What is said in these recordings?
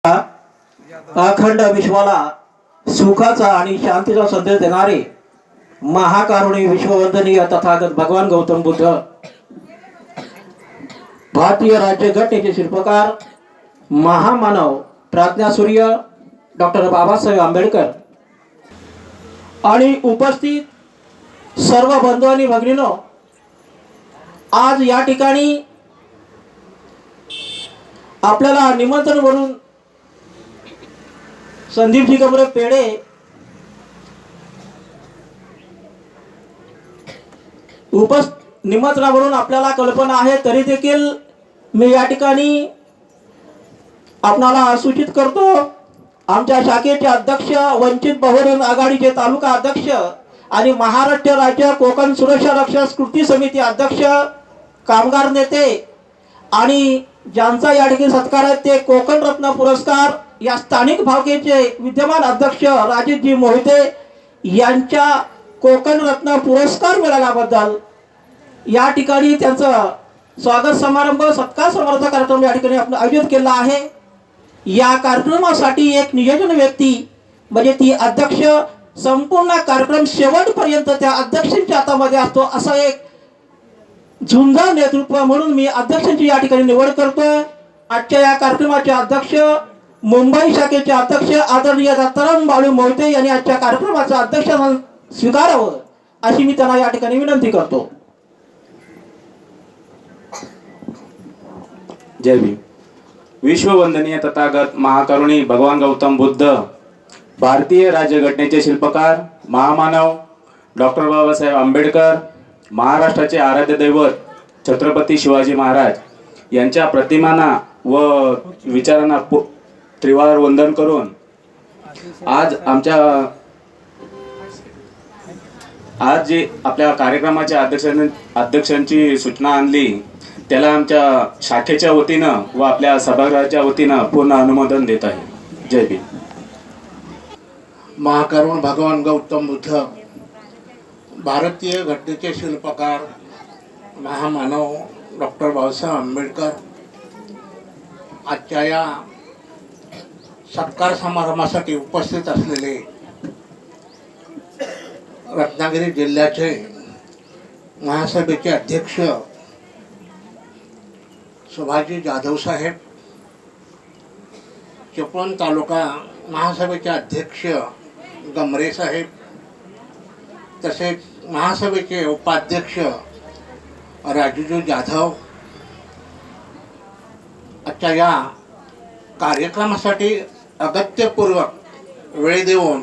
अखंड विश्वाला सुखाचा आणि शांतीचा संदेश देणारे महाकारुणी विश्ववंदनीय तथागत भगवान गौतम बुद्ध, भारतीय राज्यघटनेचे शिल्पकार, महामानव, प्राज्ञासूर्य डॉक्टर बाबासाहेब आंबेडकर आणि उपस्थित सर्व बंधू आणि भगिनींनो, आज या ठिकाणी आपल्याला निमंत्रण म्हणून संदीपजी कमरे पेढे निमंत्रणावरून आपल्याला कल्पना आहे, तरी देखील मी या ठिकाणी आपणाला सूचित करतो, आमच्या शाखेचे अध्यक्ष, वंचित बहुजन आघाडीचे तालुका अध्यक्ष आणि महाराष्ट्र राज्य कोकण सुरक्षा रक्षक कृती समिती अध्यक्ष, कामगार नेते आणि ज्यांचा या ठिकाणी सत्कार आहे ते कोकण रत्न पुरस्कार या स्थानिक भावकेचे विद्यमान अध्यक्ष राजेशजी मोहिते यांच्या कोकण रत्न पुरस्कार मिळाल्याबद्दल या ठिकाणी त्यांचं स्वागत समारंभ, सत्कार समारंभ कार्यक्रम या ठिकाणी आपण आयोजित केला आहे। या कार्यक्रमासाठी एक नियोजन व्यक्ती म्हणजे ती अध्यक्ष, संपूर्ण कार्यक्रम शेवटपर्यंत त्या अध्यक्षांच्या हातामध्ये असतो, असा एक झुंजार नेतृत्व म्हणून मी अध्यक्षांची या ठिकाणी निवड करतोय। आजच्या या कार्यक्रमाचे अध्यक्ष, मुंबई शाखेचे अध्यक्ष आदरणीय दत्ताराम बाळू मोहिते यांनी आजच्या कार्यक्रमाचा अध्यक्ष स्वीकारावं अशी मी त्यांना या ठिकाणी विनंती करतो। जय भीम। विश्ववंदनीय तथागत महाकरुणी भगवान गौतम बुद्ध, भारतीय राज्यघटनेचे शिल्पकार, महामानव डॉक्टर बाबासाहेब आंबेडकर, महाराष्ट्राचे आराध्य दैवत छत्रपती शिवाजी महाराज यांच्या प्रतिमांना व विचारांना त्रिवार वंदन करून आज जे आपल्या कार्यक्रमाच्या अध्यक्षांची सूचना आणली त्याला आमच्या शाखेच्या वतीनं व आपल्या सभागृहाच्या वतीनं पूर्ण अनुमोदन देत आहे। जय भीम। महाकरुण भगवान गौतम बुद्ध, भारतीय घटनेचे शिल्पकार, महामानव डॉक्टर बाबासाहेब आंबेडकर आजच्या या सत्कार समारंभासाठी उपस्थित असलेले रत्नागिरी जिल्ह्याचे महासभेचे अध्यक्ष सुभाषजी जाधव साहेब, चिपळूण तालुका महासभेचे अध्यक्ष गमरे साहेब, तसेच महासभेचे उपाध्यक्ष राजूजी जाधव, आजच्या या कार्यक्रमासाठी अगत्यपूर्वक वेळ देऊन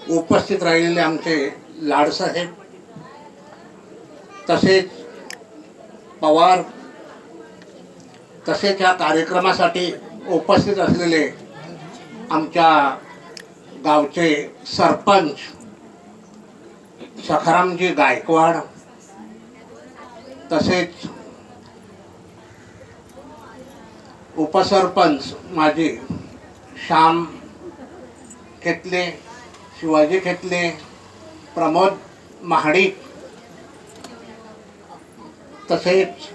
उपस्थित राहिलेले आमचे लाडसाहेब, तसेच पवार, तसेच या कार्यक्रमासाठी उपस्थित असलेले आमच्या गावचे सरपंच सखारामजी गायकवाड, तसेच उपसरपंच माझे श्याम खेतले, शिवाजी खेतले, प्रमोद महाडिक, तसेच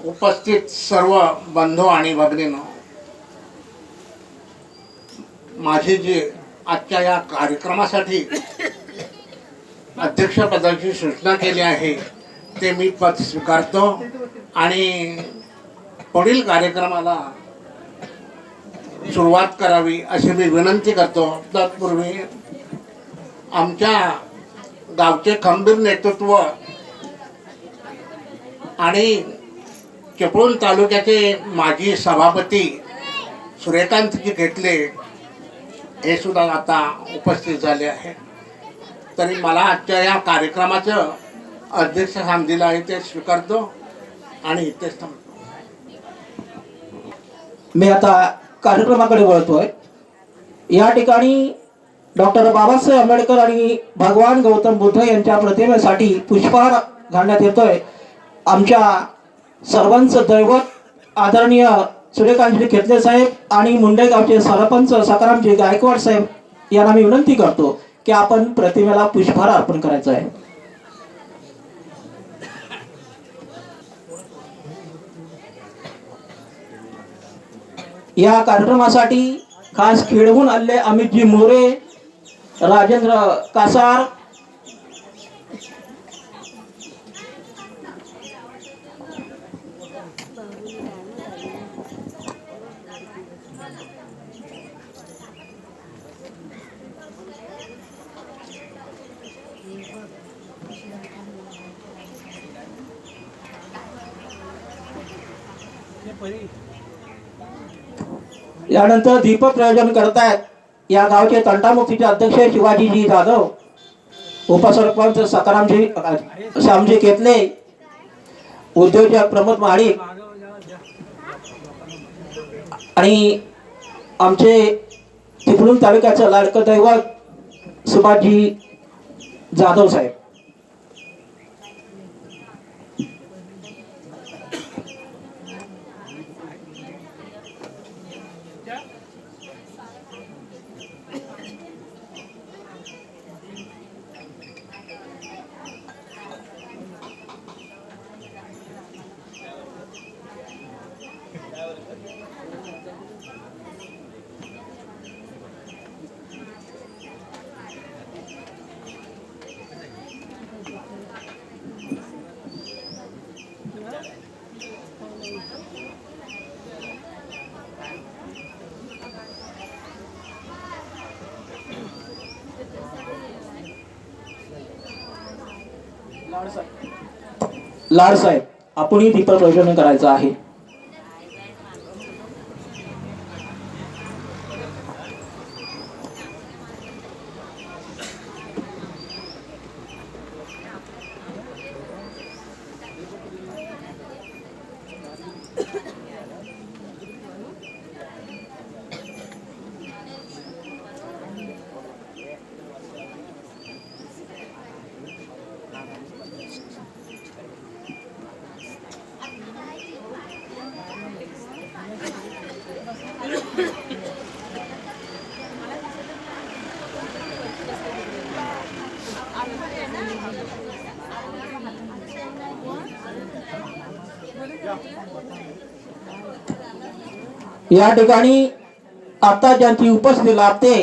उपस्थित सर्व बंधू आणि भगिनींनो, माझी जी आजच्या या कार्यक्रमासाठी अध्यक्षपदाची सूचना केली आहे ते मी पद स्वीकारतो आणि पुढील कार्यक्रमाला सुरुवात करावी अशी मी विनंती करतो। तत्पूर्वी आमच्या गावचे खंबीर नेतृत्व आणि चिपळूण तालुक्याचे माजी सभापती सूर्यकांतजी घेतले हे सुद्धा आता उपस्थित झाले आहे, तरी मला आजच्या या कार्यक्रमाचं अध्यक्षस्थान दिलं आहे ते स्वीकारतो आणि इथेच थांबतो। मी आता कार्यक्रमाकडे वळतोय। या ठिकाणी डॉक्टर बाबासाहेब आंबेडकर आणि भगवान गौतम बुद्ध यांच्या प्रतिमेसाठी पुष्पहार घालण्यात येतोय। आमच्या सर्वांचं दैवत आदरणीय सूर्यकांतजी खेतले साहेब आणि मुंडे गावचे सरपंच सखारामजी गायकवाड साहेब यांना मी विनंती करतो की आपण प्रतिमेला पुष्पहार अर्पण करायचा आहे। या कार्यक्रमासाठी खास खेळहून आले अमितजी मोरे, राजेंद्र कासार, यानंतर दीपक प्रयोजन करतायत या गावचे तंटामुक्तीचे अध्यक्ष शिवाजीजी जाधव, उपसरपंच सकारामजी श्यामजी केतले, उद्योजक प्रमोद महाडिक आणि आमचे चिपळूण तालुक्याचं लाडकं दैवत सुभाषजी जाधव साहेब. लाड साहेब आपणही दीपक प्रज्वलन करायचं आहे. या ठिकाणी आता ज्यांची उपस्थिती लाभते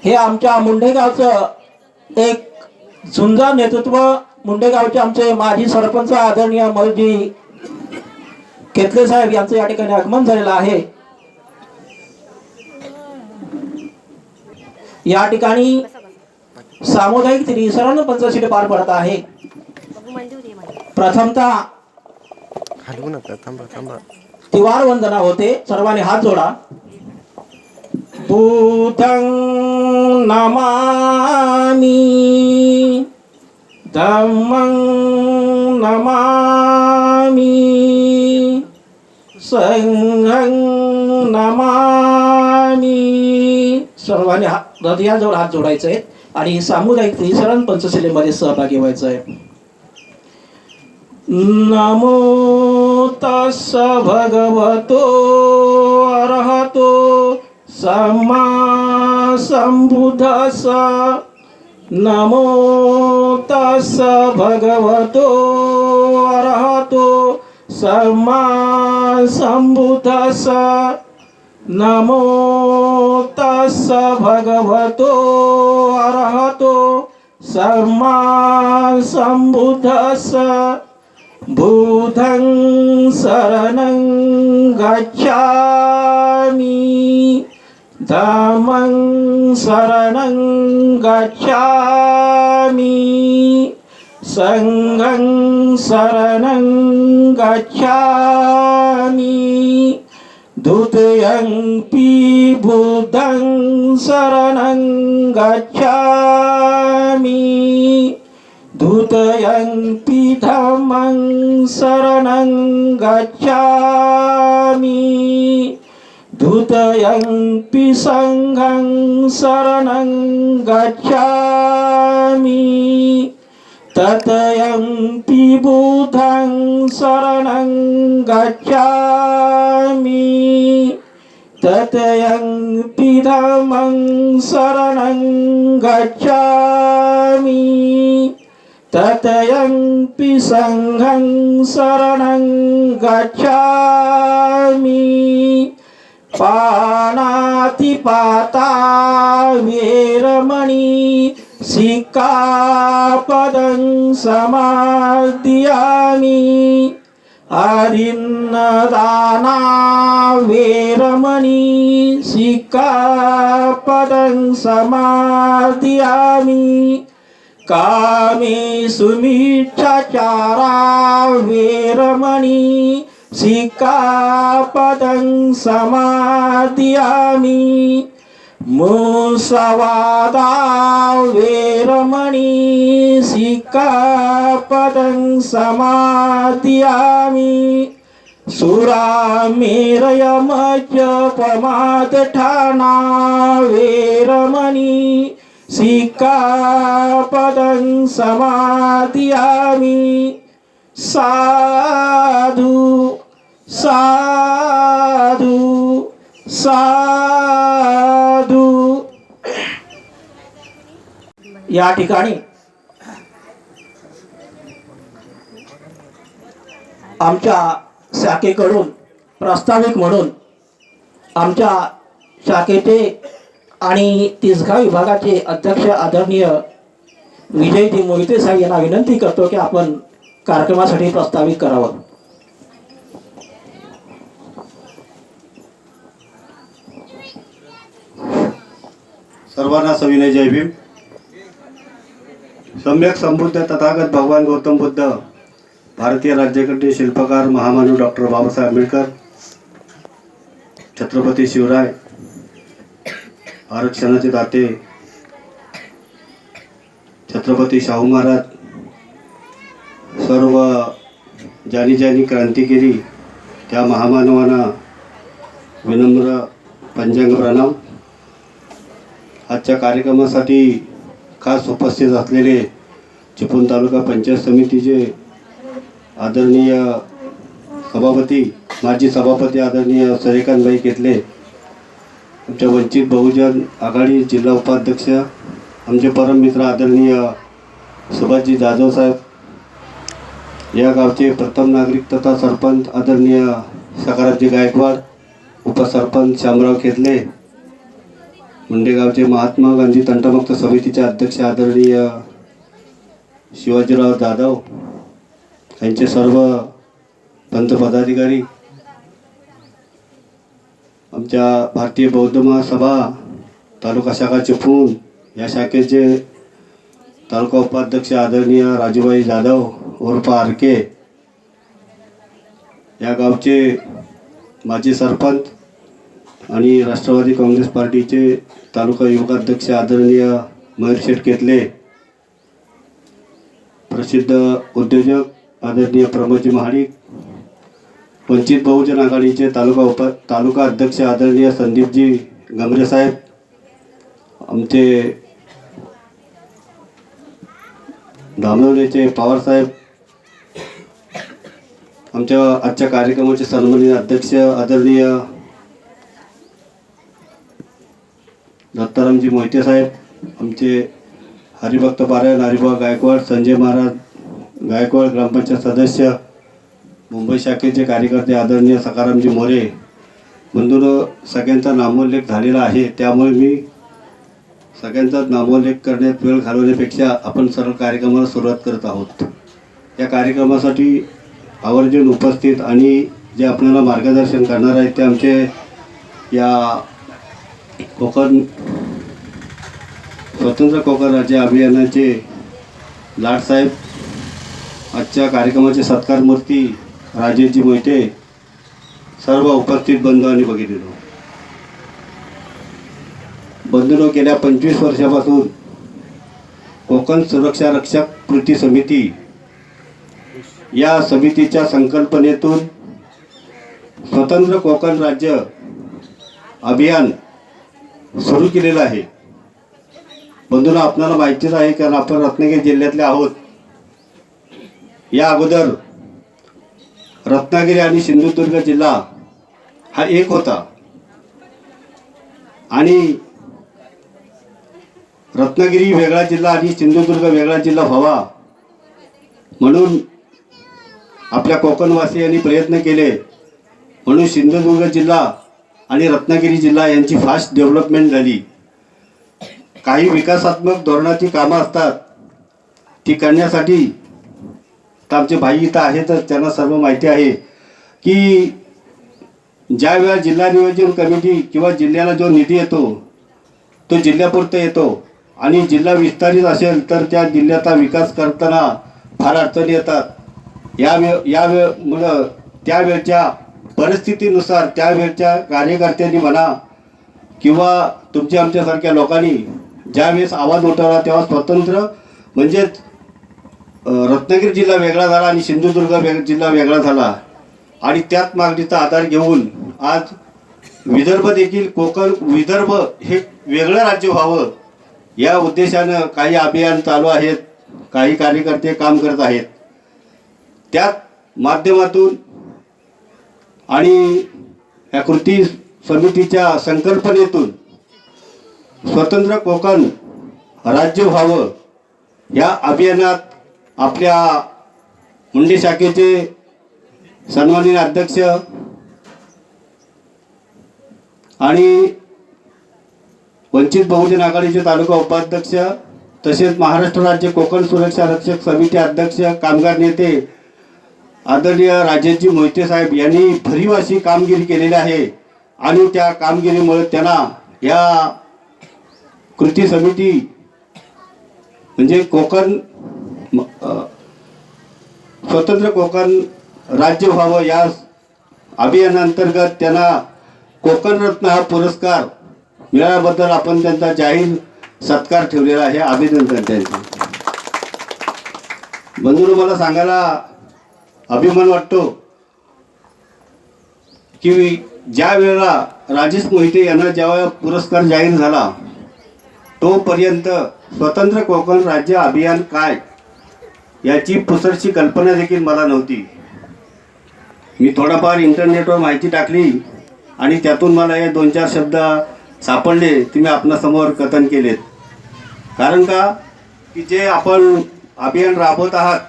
हे आमच्या मुंडेगावचं एक झुंजार नेतृत्व, मुंडेगावचे आमचे माजी सरपंच आदरणीय मलजी केतले साहेब यांचं या ठिकाणी आगमन झालेलं आहे. या ठिकाणी सामुदायिक त्रिसरण पंचशील पार पडत आहे. प्रथमतः तिवार वंदना होते. सर्वांनी हात जोडा. बुद्धं नमामि, धम्मं नमामि, संघं नमामि. सर्वांनी हृदयाजवळ हात जोडायचे आणि सामुदायिक त्रिसरण पंचशिलेमध्ये सहभागी व्हायचं आहे. नमो तस्स भगवतो अरहतो सम्मा संबुद्धस्स. नमो तस्स भगवतो अरहतो सम्मा संबुद्धस्स. नमो तस्स भगवतो अरहतो सम्मा संबुद्धस्स. बुद्धं शरणं गच्छामि, धम्मं शरणं गच्छामि, संघं शरणं गच्छामि. द्वितीयंपि बुद्धं शरणं गच्छामि, द्वितीयंपि धम्मं शरणं गच्छामि, द्वितीयंपि संघं शरणं गच्छामि, तृतीयंपि बुद्धं शरणं गच्छामि, तृतीयंपि धम्मं शरणं गच्छामि, तृतीयंपि संघं शरणं गच्छामि, पानाती पाता वेरमणी सिक्कापदं समादियामि आदिन्नदाना वेरमणी सिक्कापदं समादियामि कामेषु मिथ्याचारा वेरमणी सिक्कापदं समादियामि मुसवादा वेरमणी सिक्कापदं समादियामि सुरामेरयमज्जपमादठाना वेरमणी सिक्कापदं समादियामि साधु साधु साधु. या ठिकाणी आमच्या शाखेकडून प्रास्ताविक म्हणून आमच्या शाखेचे आणि तिसगाव विभागाचे अध्यक्ष आदरणीय विजयजी मोहिते साहेब यांना विनंती करतो की आपण कार्यक्रमासाठी प्रस्तावित करावं. सर्वांना सविनय जय भीम. सम्यक संबुद्ध तथागत भगवान गौतम बुद्ध, भारतीय राज्यघटने शिल्पकार महामानव डॉक्टर बाबासाहेब आंबेडकर, छत्रपती शिवराय, आरक्षणाचे दाते छत्रपती शाहू महाराज, सर्व ज्यांनी ज्यांनी क्रांती केली त्या महामानवांना विनम्र पंचांग प्रणाम. आजच्या कार्यक्रमासाठी खास उपस्थित असलेले चिपळूण तालुका पंचायत समितीचे आदरणीय सभापती, माजी सभापती आदरणीय सूर्यकांतभाई केतले, आमच्या वंचित बहुजन आघाडी जिल्हा उपाध्यक्ष आमचे परम मित्र आदरणीय सुभाषजी जाधव साहेब, या गावचे प्रथम नागरिक तथा सरपंच आदरणीय सकारामजी गायकवाड, उपसरपंच शामराव केतले, मुंडेगावचे महात्मा गांधी तंटमुक्त समितीचे अध्यक्ष आदरणीय शिवाजीराव जाधव, यांचे सर्व पंच पदाधिकारी, आमच्या भारतीय बौद्ध महासभा तालुका शाखा चिपळूण या शाखेचे तालुका उपाध्यक्ष आदरणीय राजूभाई जाधव उर्फ आरके, या गावचे माजी सरपंच आणि राष्ट्रवादी काँग्रेस पार्टीचे तालुका युवकाध्यक्ष आदरणीय मयूर शेठ केतले, प्रसिद्ध उद्योजक आदरणीय प्रमोदजी महाडिक, वंचित बहुजन आघाडीचे तालुका अध्यक्ष आदरणीय संदीपजी गमरे साहेब, आमचे धामणवलेचे पवार साहेब, आमच्या आजच्या कार्यक्रमाचे सन्माननीय अध्यक्ष आदरणीय दत्तारामजी मोहिते साहेब, आमचे हरिभक्त पारायण हरिभाऊ गायकवाड, संजय महाराज गायकवाड ग्रामपंचायत सदस्य, मुंबई शाखेचे कार्यकर्ते आदरणीय सकारामजी मोरे. बंधूंनो, सगळ्यांचा नामोल्लेख झालेला आहे, त्यामुळे मी सगळ्यांचा नामोल्लेख करण्यात वेळ घालवण्यापेक्षा आपण सरळ कार्यक्रमाला सुरुवात करत आहोत. या कार्यक्रमासाठी आवर्जून उपस्थित आणि जे आपल्याला मार्गदर्शन करणार आहेत ते आमचे या कोकण स्वतंत्र कोकण राज्य अभियानाचे लाडसाहेब, आजच्या कार्यक्रमाचे सत्कारमूर्ती राजेशजी मोहिते, सर्व उपस्थित बंधू आणि भगिनींनो. बंधूंनो, गेल्या 25 वर्षापासून कोकण सुरक्षा रक्षक कृती समिती या समितीच्या संकल्पनेतून स्वतंत्र कोकण राज्य अभियान सुरू केलेलं आहे. बंधूंनो, आपल्याला माहितीच आहे कारण आपण रत्नागिरी जिल्ह्यातले आहोत. या अगोदर रत्नागिरी आणि सिंधुदुर्ग जिल्हा हा एक होता आणि रत्नागिरी वेगळा जिल्हा आणि सिंधुदुर्ग वेगळा जिल्हा व्हावा म्हणून आपल्या कोकणवासियांनी प्रयत्न केले. म्हणून सिंधुदुर्ग जिल्हा आणि रत्नागिरी जिल्हा यांची फास्ट डेव्हलपमेंट झाली. काही विकासात्मक धोरणाची कामं असतात ती करण्यासाठी तर आमचे भाई इथं आहेतच, त्यांना सर्व माहिती आहे की ज्या वेळा जिल्हा नियोजन कमिटी किंवा जिल्ह्याला जो निधी येतो तो जिल्ह्यापुरता येतो आणि जिल्हा विस्तारित असेल तर त्या जिल्ह्याचा विकास करताना फार अडचणी येतात. मुळे त्यावेळच्या परिस्थितीनुसार त्यावेळच्या कार्यकर्त्यांनी म्हणा किंवा तुमच्या आमच्यासारख्या लोकांनी ज्यावेळेस आवाज उठवला तेव्हा स्वतंत्र म्हणजेच रत्नागिरी जिल्हा वेगळा झाला आणि सिंधुदुर्ग जिल्हा वेगळा झाला आणि त्याच मागणीचा आधार घेऊन आज विदर्भ देखील विदर्भ हे वेगळं राज्य व्हावं या उद्देशानं काही अभियान चालू आहेत, काही कार्यकर्ते काम करत आहेत. त्याच माध्यमातून आणि या कृती समितीच्या संकल्पनेतून स्वतंत्र कोकण राज्य व्हावं या अभियानात आपल्या मुंडे शाखेचे सन्माननीय अध्यक्ष आणि वंचित बहुजन आघाडीचे तालुका उपाध्यक्ष तसेच महाराष्ट्र राज्य कोकण सुरक्षा रक्षक समिती अध्यक्ष कामगार नेते आदरणीय राजेशजी मोहिते साहेब यांनी भरीव अशी कामगिरी केलेली आहे आणि त्या कामगिरीमुळे त्यांना या कृती समिती म्हणजे कोकण स्वतंत्र कोकण राज्य व्हावं या अभियानांतर्गत त्यांना कोकण रत्न हा पुरस्कार मिळाल्याबद्दल आपण त्यांचा जाहीर सत्कार ठेवलेला आहे. अभिनंदन त्यांचे. बंधूंनो, मला सांगायला अभिमान वाटतो की ज्या वेळेला राजेश मोहिते यांना जेव्हा पुरस्कार जाहीर झाला तोपर्यंत स्वतंत्र कोकण राज्य अभियान काय याची पुसरशी कल्पना देखील मला नव्हती. मी थोडाफार इंटरनेटवर माहिती टाकली आणि त्यातून मला हे 2-4 शब्द सापडले ते मी आपणासमोर कथन केलेत. कारण का की जे आपण अभियान राबवत आहात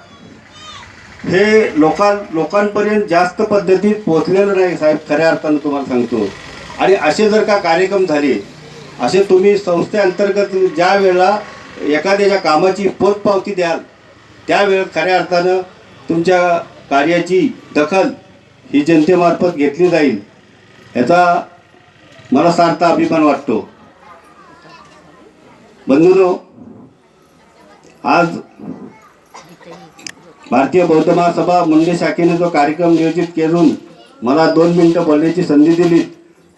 हे लोकांपर्यंत जास्त पद्धतीत पोहोचलेलं नाही साहेब, खऱ्या अर्थानं तुम्हाला सांगतो. आणि असे जर का कार्यक्रम झाले, असे तुम्ही संस्थेअंतर्गत ज्या वेळेला एखाद्याच्या कामाची पोचपावती द्याल त्यावेळेस खऱ्या अर्थानं तुमच्या कार्याची दखल ही जनतेमार्फत घेतली जाईल याचा मला सार्थ अभिमान वाटतो. बंधूंनो, आज भारतीय बौद्ध महासभा मुंडे शाखेने जो कार्यक्रम नियोजित करून मला 2 मिनिटं बोलण्याची संधी दिली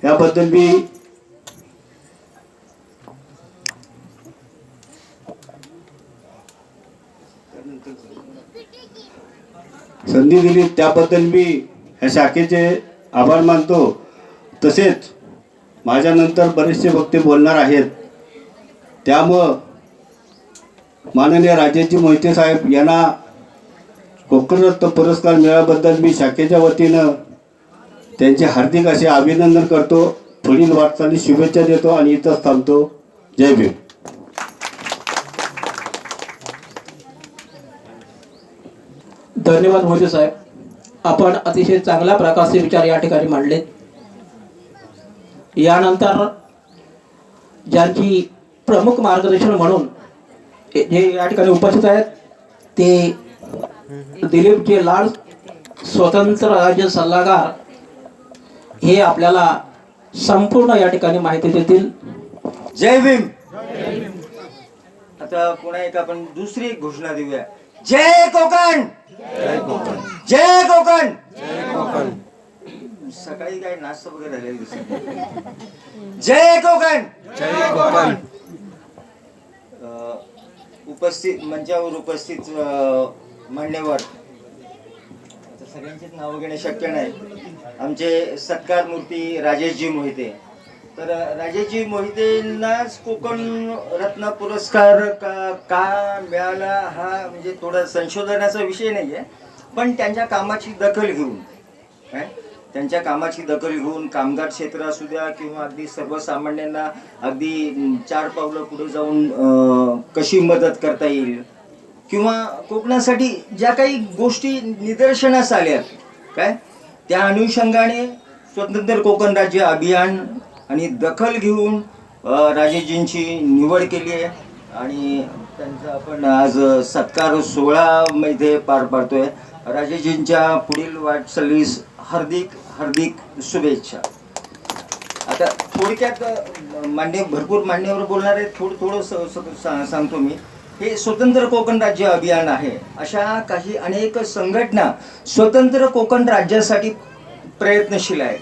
त्याबद्दल मी ह्या शाखेचे आभार मानतो. तसेच माझ्यानंतर बरेचसे वक्ते बोलणार आहेत, त्यामुळं माननीय राजेशजी मोहिते साहेब यांना कोकणरत्न पुरस्कार मिळाल्याबद्दल मी शाखेच्या वतीनं त्यांचे हार्दिक असे अभिनंदन करतो. पुढील वाटचाली शुभेच्छा देतो आणि इथंच थांबतो. जय भीम. धन्यवाद मोहिते साहेब, आपण अतिशय चांगल्या प्रकारचे विचार या ठिकाणी मांडलेत. यानंतर ज्यांची प्रमुख मार्गदर्शन म्हणून जे या ठिकाणी उपस्थित आहेत ते दिलीपजी लाड, स्वतंत्र राज्य सल्लागार, हे आपल्याला संपूर्ण या ठिकाणी माहिती देतील. जय भीम. आता पुन्हा एक आपण दुसरी घोषणा देऊया. जय कोकण, जय कोकण. सकाळी काय नाश्ता वगैरे झालेला दिसत. जय कोकण, जय कोकण. उपस्थित मंचावर उपस्थित मान्यवर, आता सगळ्यांचीच नावं घेणे शक्य नाही. आमचे सत्कार मूर्ती राजेशजी मोहिते. तर राजेशजी मोहितेंनाच कोकण रत्न पुरस्कार का मिळाला हा म्हणजे थोडा संशोधनाचा विषय नाही आहे, पण त्यांच्या कामाची दखल घेऊन त्यांच्या कामाची दखल घेऊन कामगार क्षेत्र असू द्या किंवा अगदी सर्वसामान्यांना अगदी 4 पावलं पुढे जाऊन कशी मदत करता येईल किंवा कोकणासाठी ज्या काही गोष्टी निदर्शनास आल्या त्या अनुषंगाने स्वतंत्र कोकण राज्य अभियान आणि दखल घेऊन राजेशजींची निवड केली आहे आणि त्यांचा आपण आज सत्कार सोहळामध्ये पार पाडतोय. राजेशजींच्या पुढील वाटचालीस हार्दिक हार्दिक शुभेच्छा. आता थोडक्यात भरपूर मान्यवर बोलणार आहे, थोडं सांगतो मी. हे स्वतंत्र कोकण राज्य अभियान आहे. अशा काही अनेक संघटना स्वतंत्र कोकण राज्यासाठी प्रयत्नशील आहेत.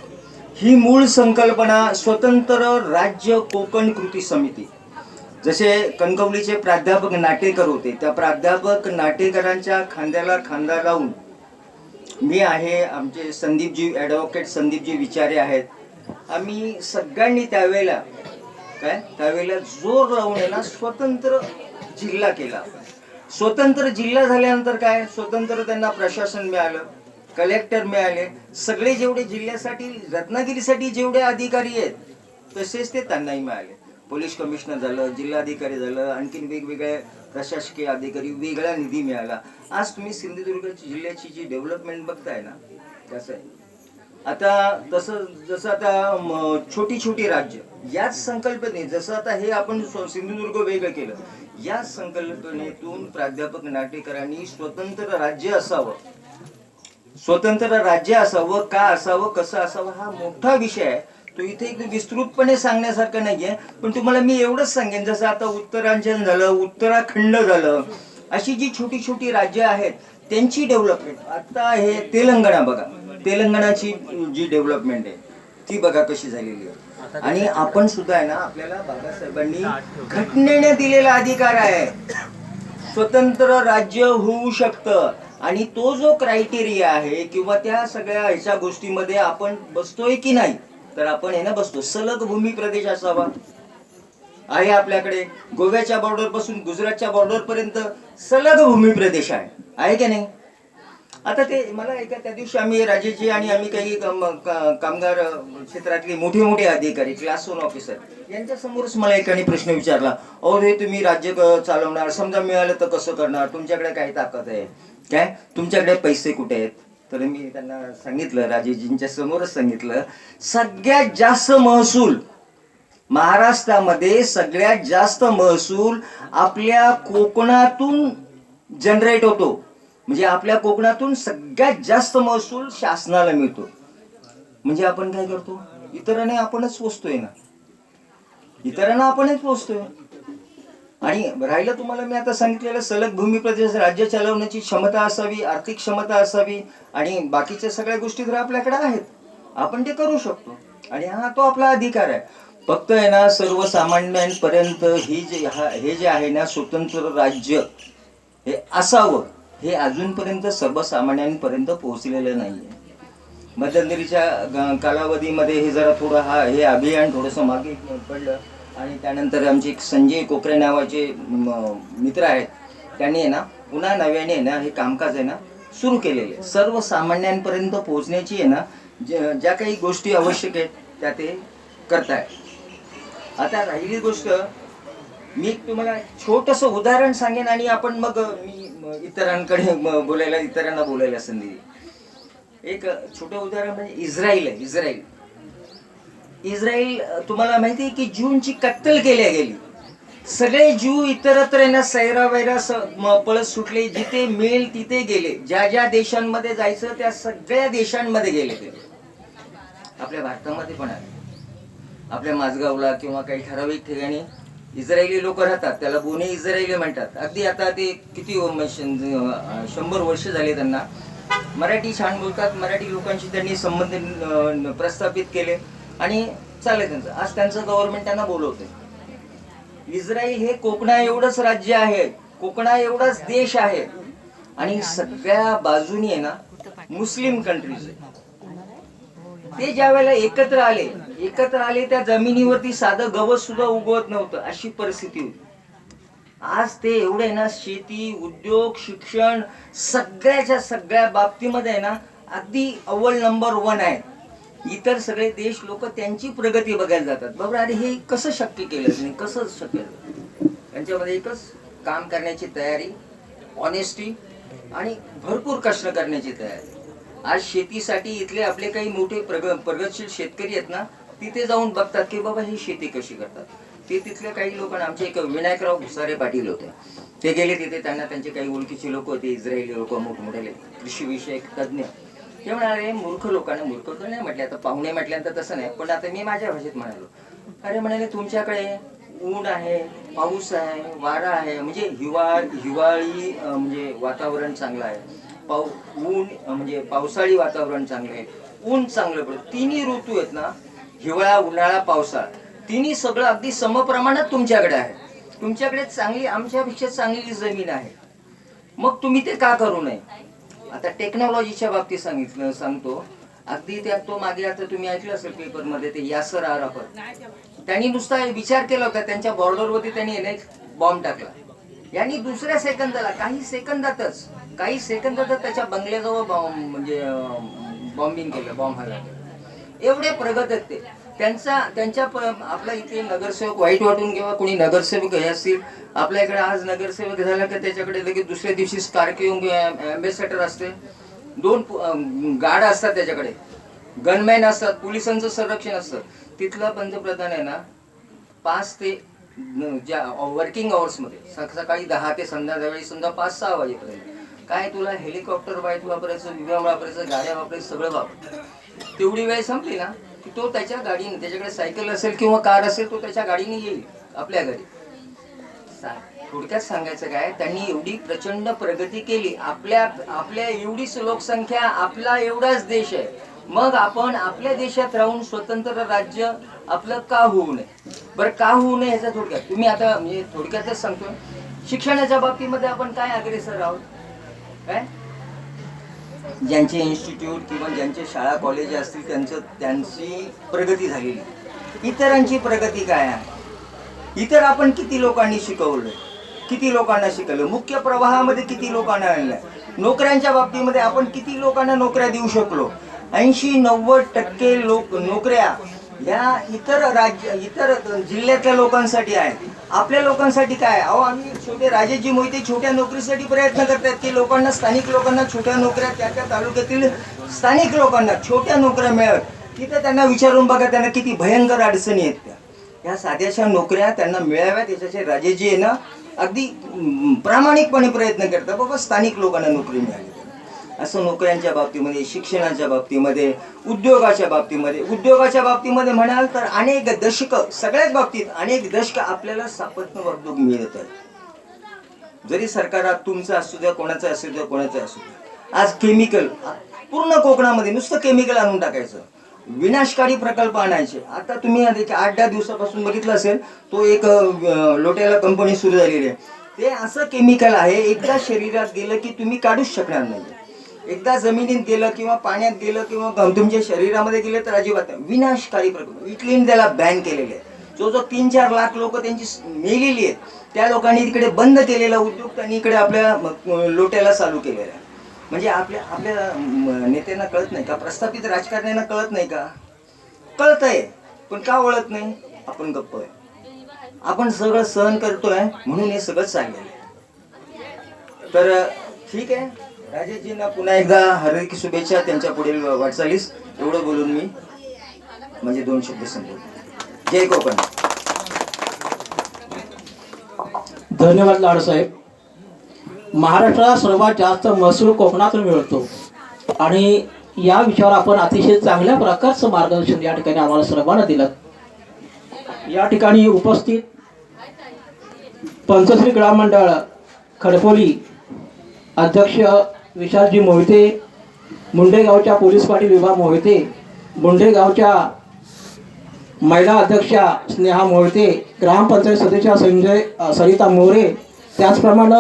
ही मूळ संकल्पना स्वतंत्र राज्य कोकण कृती समिती. जसे कणकवलीचे प्राध्यापक नाटेकर होते, त्या प्राध्यापक नाटेकरांच्या खांद्याला खांदा लावून मी आहे, आमचे संदीपजी ॲडव्होकेट संदीपजी विचारे आहेत, आम्ही सगळ्यांनी त्यावेळेला जोर लावून आहे ना स्वतंत्र जिल्हा केला. स्वतंत्र जिल्हा झाल्यानंतर काय, स्वतंत्र त्यांना प्रशासन मिळालं, कलेक्टर मिळाले, सगळे जेवढे जिल्ह्यासाठी रत्नागिरीसाठी जेवढे अधिकारी आहेत तसेच ते त्यांनाही मिळाले. पोलीस कमिशनर झालं, जिल्हाधिकारी झालं, आणखीन वेगवेगळे प्रशासकीय अधिकारी, वेगळा निधी मिळाला. आज तुम्ही सिंधुदुर्ग जिल्ह्याची जी डेव्हलपमेंट बघताय ना, कसं आहे आता जसं आता छोटी छोटी राज्य याच संकल्पने, जसं आता हे आपण सिंधुदुर्ग वेगळं केलं, या संकल्पनेतून प्राध्यापक नाटेकरांनी स्वतंत्र राज्य असावं, स्वतंत्र राज्य असावं, का असावं, कसं असावं, हा मोठा विषय आहे. तो इथे एक विस्तृतपणे सांगण्यासारखं नाहीये, पण तुम्हाला मी एवढंच सांगेन, जसं आता उत्तरांचल झालं, उत्तराखंड झालं, अशी जी छोटी छोटी राज्य आहेत त्यांची डेव्हलपमेंट. आता हे तेलंगणा बघा, तेलंगणाची जी डेव्हलपमेंट आहे ती बघा कशी झालेली आहे. आणि आपण सुद्धा आहे ना, आपल्याला बाबासाहेबांनी घटनेने दिलेला अधिकार आहे, स्वतंत्र राज्य होऊ शकतं. आणि तो जो क्रायटेरिया आहे किंवा त्या सगळ्या ह्याच्या गोष्टीमध्ये आपण बसतोय की नाही, तर आपण आहे ना बसतो. सलग भूमी प्रदेश असावा आहे आपल्याकडे, गोव्याच्या बॉर्डर पासून गुजरातच्या बॉर्डर पर्यंत सलग भूमी प्रदेश आहे की नाही. आता ते मला एका त्या दिवशी आम्ही राजेशजी आणि आम्ही काही कामगार क्षेत्रातले मोठे मोठे अधिकारी, क्लास 1 ऑफिसर यांच्या समोरच मला एकाने प्रश्न विचारला, अहो हे तुम्ही राज्य चालवणार, समजा मिळालं तर कसं करणार, तुमच्याकडे काय ताकद आहे काय, तुमच्याकडे पैसे कुठे आहेत. तर मी त्यांना सांगितलं, राजेशजींच्या समोरच सांगितलं, सगळ्यात जास्त महसूल महाराष्ट्रामध्ये, सगळ्यात जास्त महसूल आपल्या कोकणातून जनरेट होतो. म्हणजे आपल्या कोकणातून सगळ्यात जास्त महसूल शासनाला मिळतो. म्हणजे आपण काय करतो, इतरांना आपणच पोचतोय ना, इतरांना आपणच पोचतोय. आणि राहिलं तुम्हाला मी आता सांगितलेलं सलग भूमी प्रदेश, राज्य चालवण्याची क्षमता असावी, आर्थिक क्षमता असावी, आणि बाकीच्या सगळ्या गोष्टी तर आपल्याकडे आहेत, आपण ते करू शकतो. आणि हा तो आपला अधिकार आहे. फक्त आहे ना सर्वसामान्यांपर्यंत हे जे आहे ना स्वतंत्र राज्य हे असावं, हे अजूनपर्यंत सर्वसामान्यांपर्यंत पोहोचलेलं नाहीये. मध्यंतरीच्या कालावधीमध्ये हे जरा थोडं हे अभियान थोडंसं मागे पडलं. आणि त्यानंतर आमचे एक संजय कोकरे नावाचे मित्र आहेत, त्यांनी आहे ना पुन्हा नव्याने आहे ना हे कामकाज आहे ना सुरू केलेले, सर्वसामान्यांपर्यंत पोहोचण्याची आहे ना ज्या काही गोष्टी आवश्यक आहेत त्या ते करताय. आता राहिली गोष्ट, मी तुम्हाला छोटंसं उदाहरण सांगेन आणि आपण मग मी इतरांना बोलायला संधी. एक छोटं उदाहरण म्हणजे इस्रायल आहे. इस्रायल तुम्हाला माहिती आहे की ज्यूंची कत्तल केली गेली. सगळे ज्यू इतरत्र सैरा वैरा पळत सुटले, जिथे मिळेल तिथे गेले, ज्या ज्या देशांमध्ये जायचं त्या सगळ्या देशांमध्ये गेले ते. आपल्या भारतामध्ये पण आहे, आपल्या माझगावला किंवा काही ठराविक ठिकाणी इस्रायली लोक राहतात, त्याला बोने इस्रायली म्हणतात. अगदी आता ते किती 100 वर्ष झाले त्यांना मराठी छान बोलतात, मराठी लोकांशी त्यांनी संबंध प्रस्थापित केले आणि चालले त्यांचं. आज त्यांचं गव्हर्नमेंट त्यांना बोलवतंय. इस्रायल हे कोकणा एवढंच राज्य आहे, कोकणा एवढाच देश आहे, आणि सगळ्या बाजूनी आहे ना मुस्लिम कंट्रीज आहे. ते ज्या वेळेला एकत्र आले त्या जमिनीवरती साधं गवत सुद्धा उगवत नव्हतं, अशी परिस्थिती होती. आज ते एवढे ना शेती, उद्योग, शिक्षण सगळ्याच्या सगळ्या बाबतीमध्ये आहे ना अगदी अव्वल नंबर 1 आहे. इतर सगळे देश लोक त्यांची प्रगती बघायला जातात. बरोबर, अरे हे कसं शक्य केलं नाही, कसं शक्य झालं? त्यांच्यामध्ये एकच काम करण्याची तयारी, ऑनेस्टी आणि भरपूर कष्ट करण्याची तयारी. आज शेतीसाठी इथले आपले काही मोठे प्रगतशील शेतकरी आहेत ना, तिथे जाऊन बघतात की बाबा ही शेती कशी करतात. ते तिथल्या काही लोकांना, आमचे एक विनायकराव घुसारे पाटील होते, ते गेले तिथे. त्यांना त्यांचे काही ओळखीचे लोक होते, इस्रायली लोक, मोठमोठे कृषीविषयक तज्ज्ञ. ते म्हणाले मूर्ख लोकांना, मूर्ख तर नाही म्हटले, आता पाहुणे म्हटल्यानंतर तसं नाही, पण आता मी माझ्या भाषेत म्हणालो. अरे म्हणाले तुमच्याकडे ऊन आहे, पाऊस आहे, वारा आहे, म्हणजे हिवाळी म्हणजे वातावरण चांगलं आहे, ऊन म्हणजे पावसाळी वातावरण चांगलं आहे, ऊन चांगलं पडतं, तिन्ही ऋतू आहेत ना, हिवाळा, उन्हाळा, पावसाळा, तिन्ही सगळं अगदी समप्रमाणात तुमच्याकडे आहे. तुमच्याकडे चांगली, आमच्यापेक्षा चांगली जमीन आहे, मग तुम्ही ते का करू नये. आता टेक्नॉलॉजीच्या बाबतीत सांगतो. अगदी त्यात तो मागे आता तुम्ही ऐकलं असेल पेपरमध्ये, ते यासर आराफत, त्यांनी नुसता विचार केला होता, त्यांच्या बॉर्डरवरती त्यांनी बॉम्ब टाकला. यांनी दुसऱ्या सेकंदाला, काही सेकंदातच त्याच्या बंगल्याजवळ म्हणजे बॉम्बिंग केलं, बॉम्ब हल्ला केला. एवढे प्रगत आहेत ते. त्यांच्या आपल्या इथे नगरसेवक वाईट वाटून किंवा कोणी नगरसेवक हे असतील, आपल्या इकडे आज नगरसेवक झाला की त्याच्याकडे लगेच दुसऱ्या दिवशी स्कॉर्पिओ अँबॅसेडर असते, 2 गार्ड असतात, त्याच्याकडे गनमॅन असतात, पोलिसांचं संरक्षण असतं. तिथला पंतप्रधान आहे ना 5 ते ज्या वर्किंग आवर्समध्ये, सकाळी 10 ते संध्याकाळी समजा 5-6 वाजेपर्यंत, काय तुला हेलिकॉप्टर वापरायचं, विमान वापरायचं, गाड्या वापरायचं, सगळं वापरायचं. तेवढी वेळ संपली ना की तो त्याच्या गाडीने, त्याच्याकडे सायकल असेल किंवा कार असेल, तो त्याच्या गाडीने येईल आपल्या घरी. थोडक्यात सांगायचं काय, त्यांनी एवढी प्रचंड प्रगती केली. आपल्या एवढीच लोकसंख्या, आपला एवढाच देश आहे, मग आपण आपल्या देशात राहून स्वतंत्र राज्य आपलं का होऊ नये. बरं, का होऊ नये ह्याचा थोडक्यात तुम्ही आता म्हणजे थोडक्यातच सांगतो. शिक्षणाच्या बाबतीमध्ये आपण काय अग्रेसर आहोत, काय ज्यांचे इन्स्टिट्यूट किंवा ज्यांचे शाळा कॉलेज असतील त्यांची प्रगती झालेली, इतरांची प्रगती काय आहे. इतर आपण किती लोकांनी शिकवलं, किती लोकांना शिकवलं, मुख्य प्रवाहामध्ये किती लोकांना आणलं, नोकऱ्यांच्या बाबतीमध्ये आपण किती लोकांना नोकऱ्या देऊ शकलो. 80-90% नोकऱ्या या इतर जिल्ह्यातल्या लोकांसाठी आहेत. आपल्या लोकांसाठी काय, अहो आम्ही छोटे राजेशजी मोहिते छोट्या नोकरीसाठी प्रयत्न करतात की लोकांना, स्थानिक लोकांना छोट्या नोकऱ्या, त्या तालुक्यातील स्थानिक लोकांना छोट्या नोकऱ्या मिळत. तिथे त्यांना विचारून बघा, त्यांना किती भयंकर अडचणी आहेत. ह्या साध्याशा नोकऱ्या त्यांना मिळाव्यात याच्याचे राजेशजी आहे ना अगदी प्रामाणिकपणे प्रयत्न करतात, बाबा स्थानिक लोकांना नोकरी मिळाली. असं नोकऱ्यांच्या बाबतीमध्ये, शिक्षणाच्या बाबतीमध्ये, उद्योगाच्या बाबतीमध्ये म्हणाल तर अनेक दशक, सगळ्याच बाबतीत अनेक दशक आपल्याला सापत्न उद्योग मिळत आहेत. जरी सरकार तुमचं असू द्या, कोणाचं असू द्या, कोणाचं असू द्या. आज केमिकल पूर्ण कोकणामध्ये नुसतं केमिकल आणून टाकायचं, विनाशकारी प्रकल्प आणायचे. आता तुम्ही 8-10 दिवसापासून बघितलं असेल, तो एक लोट्याला कंपनी सुरू झालेली आहे. ते असं केमिकल आहे, एकदा शरीरात गेलं की तुम्ही काढूच शकणार नाही. एकदा जमिनीत गेलं किंवा पाण्यात गेलं किंवा तुमच्या शरीरामध्ये गेलं तर अजिबात विनाशकारी प्रकल्प. इटलीने त्याला बॅन केलेले आहे. जो 3-4 लाख लोक त्यांची मेलेली आहेत, त्या लोकांनी तिकडे बंद केलेला उद्योग त्यांनी इकडे आपल्या लोट्याला चालू केलेला आहे. म्हणजे आपल्या नेत्यांना कळत नाही का, प्रस्थापित राजकारण्यांना कळत नाही का, कळतंय पण का ओळख नाही. आपण गप्प आहे, आपण सगळं सहन करतोय म्हणून हे सगळं चाललेलं आहे. तर ठीक आहे, राजेशजींना पुन्हा एकदा हार्दिक शुभेच्छा त्यांच्या पुढील वाटचालीस. एवढं बोलून मी म्हणजे 2 शब्द संपवतो. जय कोकण. धन्यवाद लाडसाहेब. महाराष्ट्रात सर्वात जास्त महसूल कोकणातून मिळतो आणि या विषयावर आपण अतिशय चांगल्या प्रकारचं मार्गदर्शन या ठिकाणी आम्हाला सर्वांना दिलं. या ठिकाणी उपस्थित पंचश्री ग्राम मंडळ खडपोली अध्यक्ष विशालजी मोहिते, मुंडेगावच्या पोलीस पाटील विभा मोहिते, मुंडेगावच्या महिला अध्यक्षा स्नेहा मोहिते, ग्रामपंचायत सदस्य सरिता मोरे, त्याचप्रमाणे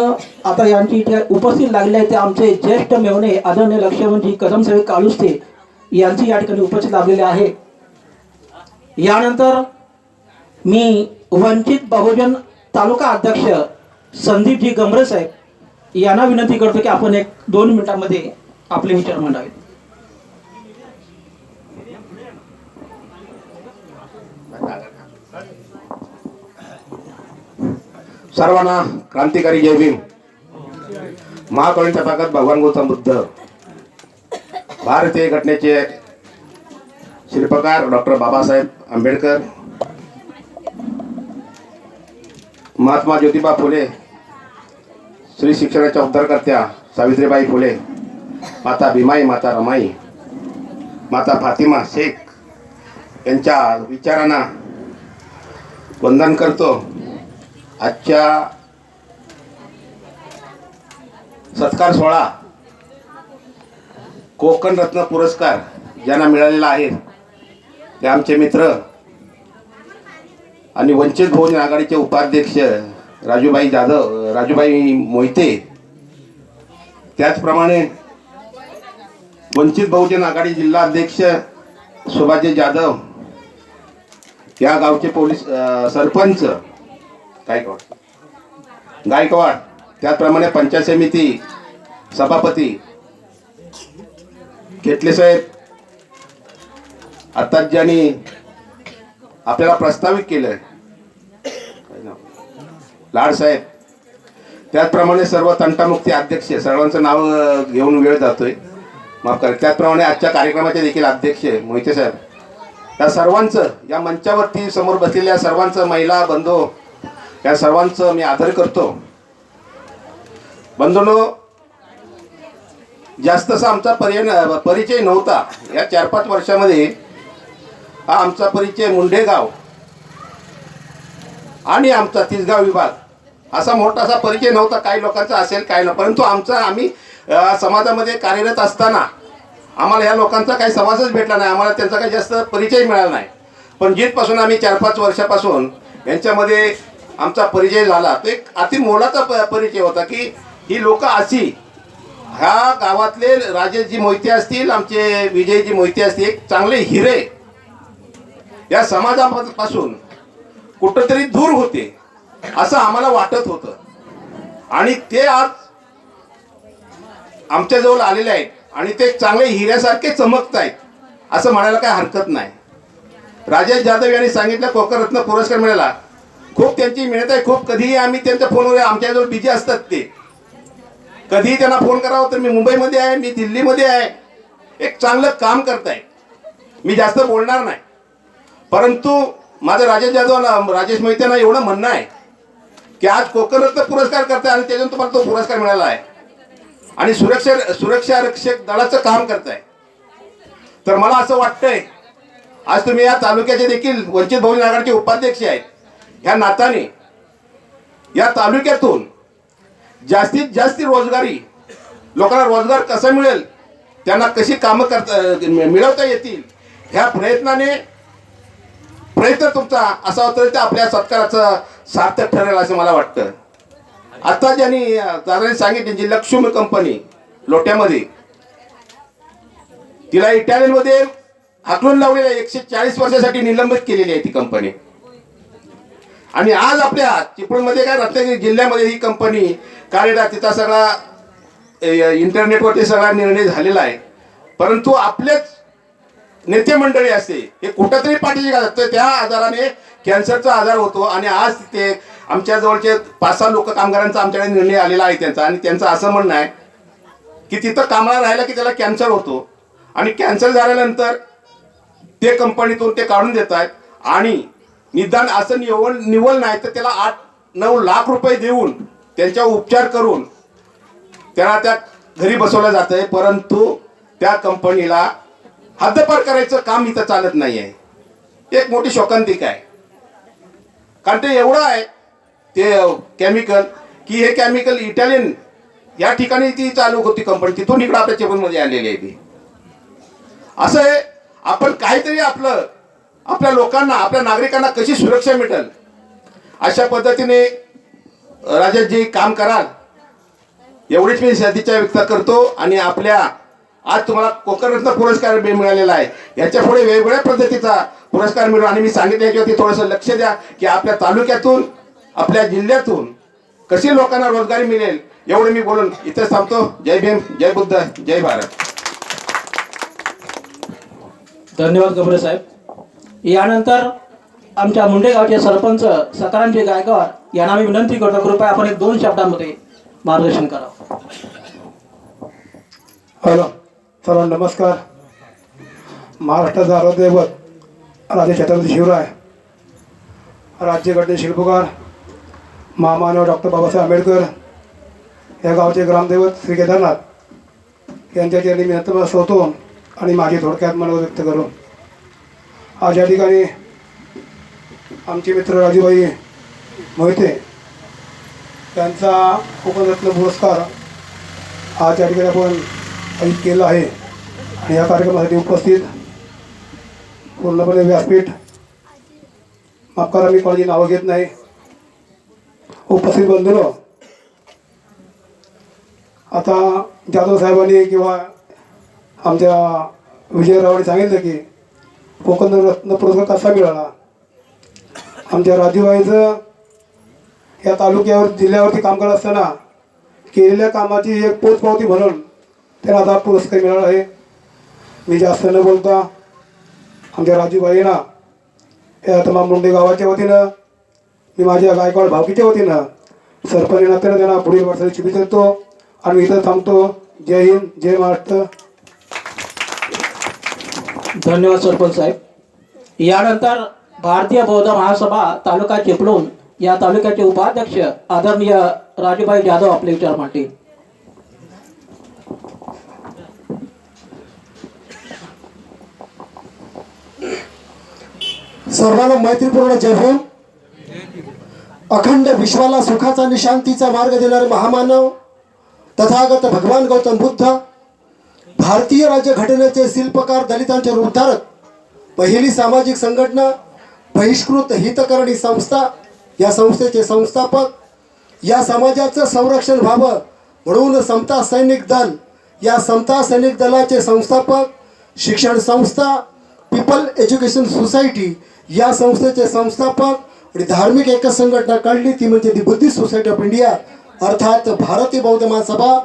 आता यांची इथे उपस्थित लागले आहे ते आमचे ज्येष्ठ मेव्हणे आदरणीय लक्ष्मणजी कदमसाहेब कालुस्ते यांची या ठिकाणी उपस्थित लाभलेले आहे. यानंतर मी वंचित बहुजन तालुका अध्यक्ष संदीपजी गमरे साहेब यांना विनंती करतो की आपण 1-2 मिनिटांमध्ये आपले विचार मांडावे. सर्वांना क्रांतिकारी जय भीम. महाकाळींचा ताकद भगवान गौतम बुद्ध. भारतीय घटनेचे शिल्पकार डॉक्टर बाबासाहेब आंबेडकर, महात्मा ज्योतिबा फुले, स्त्री शिक्षणाच्या उद्धारकर्त्या सावित्रीबाई फुले, माता भीमाई, माता रमाई, माता फातिमा शेख यांच्या विचारांना वंदन करतो. आजच्या सत्कार सोहळा कोकण रत्न पुरस्कार ज्यांना मिळालेला आहे ते आमचे मित्र आणि वंचित बहुजन आघाडीचे उपाध्यक्ष राजूबाई मोहिते, त्याचप्रमाणे वंचित बहुजन आघाडी जिल्हा अध्यक्ष सुभाजी जाधव, या गावचे पोलीस सरपंच गायकवाड, त्याचप्रमाणे पंचायत समिती सभापती केटले साहेब, आत्ताच ज्यांनी आपल्याला प्रस्तावित केलं लाड साहेब, त्याचप्रमाणे सर्व तंटामुक्ती अध्यक्ष, सर्वांचं नाव घेऊन वेळ जातोय, माफ करा. त्याचप्रमाणे आजच्या कार्यक्रमाचे देखील अध्यक्ष मोहिते साहेब, या सर्वांचं, या मंचावरती समोर बसलेल्या सर्वांचं, महिला बंधू, या सर्वांचं मी आदर करतो. बंधूंनो, जास्तसा आमचा परिचय नव्हता. या 4-5 वर्षामध्ये हा आमचा परिचय मुंडेगाव आणि आमचा तिसगाव विभाग असा मोठासा परिचय नव्हता. काही लोकांचा असेल, काही न, परंतु आम्ही समाजामध्ये कार्यरत असताना आम्हाला या लोकांचा काही समाजच भेटला नाही, आम्हाला त्यांचा काही जास्त परिचय मिळाला नाही. पण जिथपासून आम्ही 4-5 वर्षापासून यांच्यामध्ये आमचा परिचय झाला, तो एक अति मोलाचा परिचय होता की ही लोक अशी, ह्या गावातले राजेशजी मोहिते असतील, आमचे विजयजी मोहिते असतील, एक चांगले हिरे या समाजापासून कुठंतरी दूर होते असं आम्हाला वाटत होतं. आणि ते आज आमच्याजवळ आलेले आहेत आणि ते चांगले हिऱ्यासारखे चमकत आहेत असं म्हणायला काही हरकत नाही. राजेश जाधव यांनी सांगितलं कोकण रत्न पुरस्कार मिळाला, खूप त्यांची मेहनत आहे. खूप कधीही आम्ही त्यांच्या फोनवर, आमच्याजवळ बिझी असतात ते, कधीही त्यांना फोन करावं तर मी मुंबईमध्ये आहे, मी दिल्लीमध्ये आहे, एक चांगलं काम करताय. मी जास्त बोलणार नाही, परंतु माझं राजेश मोहितेंना एवढं म्हणणं आहे की आज कोकण रत्न पुरस्कार करताय आणि त्याच्यातून तुम्हाला तो पुरस्कार मिळाला आहे आणि सुरक्षा रक्षक दलाचं काम करताय. तर मला असं वाटतंय आज तुम्ही या तालुक्याचे देखील वंचित बहुजन आघाडीचे उपाध्यक्ष आहेत, ह्या नात्याने या तालुक्यातून जास्तीत जास्त रोजगारी, लोकांना रोजगार कसा मिळेल, त्यांना कशी कामं मिळवता येतील, ह्या प्रयत्न तुमचा असा होता तर आपल्या सत्काराचं सार्थक ठरेल असं मला वाटतं. आता ज्यांनी दादांनी सांगितले जी लक्ष्मी कंपनी लोट्यामध्ये, तिला इटालियनमध्ये हाकलून लावलेली आहे, 140 वर्षासाठी निलंबित केलेली आहे ती कंपनी. आणि आज आपल्या चिपळूणमध्ये काय, रत्नागिरी जिल्ह्यामध्ये ही कंपनी कार्यरत, तिचा सगळा इंटरनेटवरती सगळा निर्णय झालेला आहे. परंतु आपलेच नेते मंडळी असते हे कुठंतरी पाठीशी घालतात, त्या आजाराने कॅन्सरचा आजार होतो. आणि आज ते आमच्या जवळचे 5-6 लोक कामगारांचा आमच्याकडे निर्णय आलेला आहे त्यांचा, आणि त्यांचं असं म्हणणं आहे की तिथं कामाला राहिलं की त्याला कॅन्सर होतो आणि कॅन्सर झाल्यानंतर ते कंपनीतून ते काढून देत आहेत आणि निदान असं निवल नाही तर त्याला 8-9 लाख रुपये देऊन त्यांच्या उपचार करून त्याला त्या घरी बसवलं जात आहे. परंतु त्या कंपनीला हद्दपार करायचं काम इथं चालत नाही आहे. एक मोठी शोकांतिका आहे, कारण ते एवढं आहे ते केमिकल की हे केमिकल इटालियन या ठिकाणी ती चालू होती कंपनी, तिथून इकडं आपल्या चिपळूणमध्ये आलेली आहे ती. असं आहे, आपण काहीतरी आपल्या लोकांना, आपल्या नागरिकांना कशी सुरक्षा मिळेल अशा पद्धतीने राजेशजी काम कराल एवढीच मी सदिच्छा व्यक्त करतो. आणि आपल्या आज तुम्हाला कोकण रत्न पुरस्कार मिळालेला आहे, याच्या पुढे वेगवेगळ्या पद्धतीचा पुरस्कार मिळून, आणि मी सांगितलं याच्यावरती थोडंसं लक्ष द्या की आपल्या तालुक्यातून, आपल्या जिल्ह्यातून कशी लोकांना रोजगारी मिळेल. एवढं मी बोलून इथेच थांबतो. जय भीम, जय बुद्ध, जय भारत. धन्यवाद गबरे साहेब. यानंतर आमच्या मुंडेगावचे सरपंच सकारामजी गायकवाड यांना मी विनंती करतो, कृपया आपण 1-2 शब्दांमध्ये मार्गदर्शन करावं. हॅलो, सर्वांना नमस्कार. महाराष्ट्राचा आराध्यदैवत राजे छत्रपती शिवराय, राज्यघटने शिल्पकार महामानव डॉक्टर बाबासाहेब आंबेडकर, या गावचे ग्रामदैवत श्री केदारनाथ यांच्या चरणी मी नतमस्तक होतो आणि माझी थोडक्यात मनोगत व्यक्त करू. आज या ठिकाणी आमचे मित्र राजूभाई मोहिते त्यांचा कोकणरत्न पुरस्कार आज या ठिकाणी आपण आयोजित केला आहे. आणि या कार्यक्रमासाठी उपस्थित पूर्णपणे व्यासपीठ, माफ करा मी कोणाची नावं घेत नाही, उपस्थित बंधूंनो, आता जाधव साहेबांनी किंवा आमच्या विजयरावांनी सांगितलं की कोकण रत्न पुरस्कार कसा मिळाला. आमच्या राजूबाईचं या तालुक्यावर जिल्ह्यावरती काम करत असताना केलेल्या कामाची एक पोचपावती म्हणून त्यांना आता पुरस्कार मिळाला आहे. मी जास्त न बोलता आमच्या राजूबाईंना या तमाम मुंडे गावाच्या वतीनं, मी माझ्या गायकवाड भावकीच्या वतीनं सरपंच नात्यानं त्यांना पुढील वाटचाली शुभेच्छा देतो आणि मी इथं थांबतो. जय हिंद, जय महाराष्ट्र. धन्यवाद सरपंच साहेब. यानंतर भारतीय बौद्ध महासभा तालुका चिपळूण या तालुक्याचे उपाध्यक्ष आदरणीय राजूभाई जाधव आपले विचार मांडतील. सर्वांना मैत्रीपूर्ण जय भीम. अखंड विश्वाला सुखाचा आणि शांतीचा मार्ग देणारे महामानव तथागत भगवान गौतम बुद्ध, भारतीय राज्यघटनेचे शिल्पकार, दलितांचे उद्धारक, पहिली सामाजिक संघटना बहिष्कृत हितकरणी संस्था या संस्थेचे संस्थापक, या समाजाचं संरक्षण व्हावं म्हणून समता सैनिक दल या समता सैनिक दलाचे संस्थापक, शिक्षण संस्था पीपल एज्युकेशन सोसायटी या संस्थेचे संस्थापक आणि धार्मिक एकच संघटना काढली ती म्हणजे दी बुद्धिस्ट सोसायटी ऑफ इंडिया अर्थात भारतीय बौद्ध महासभा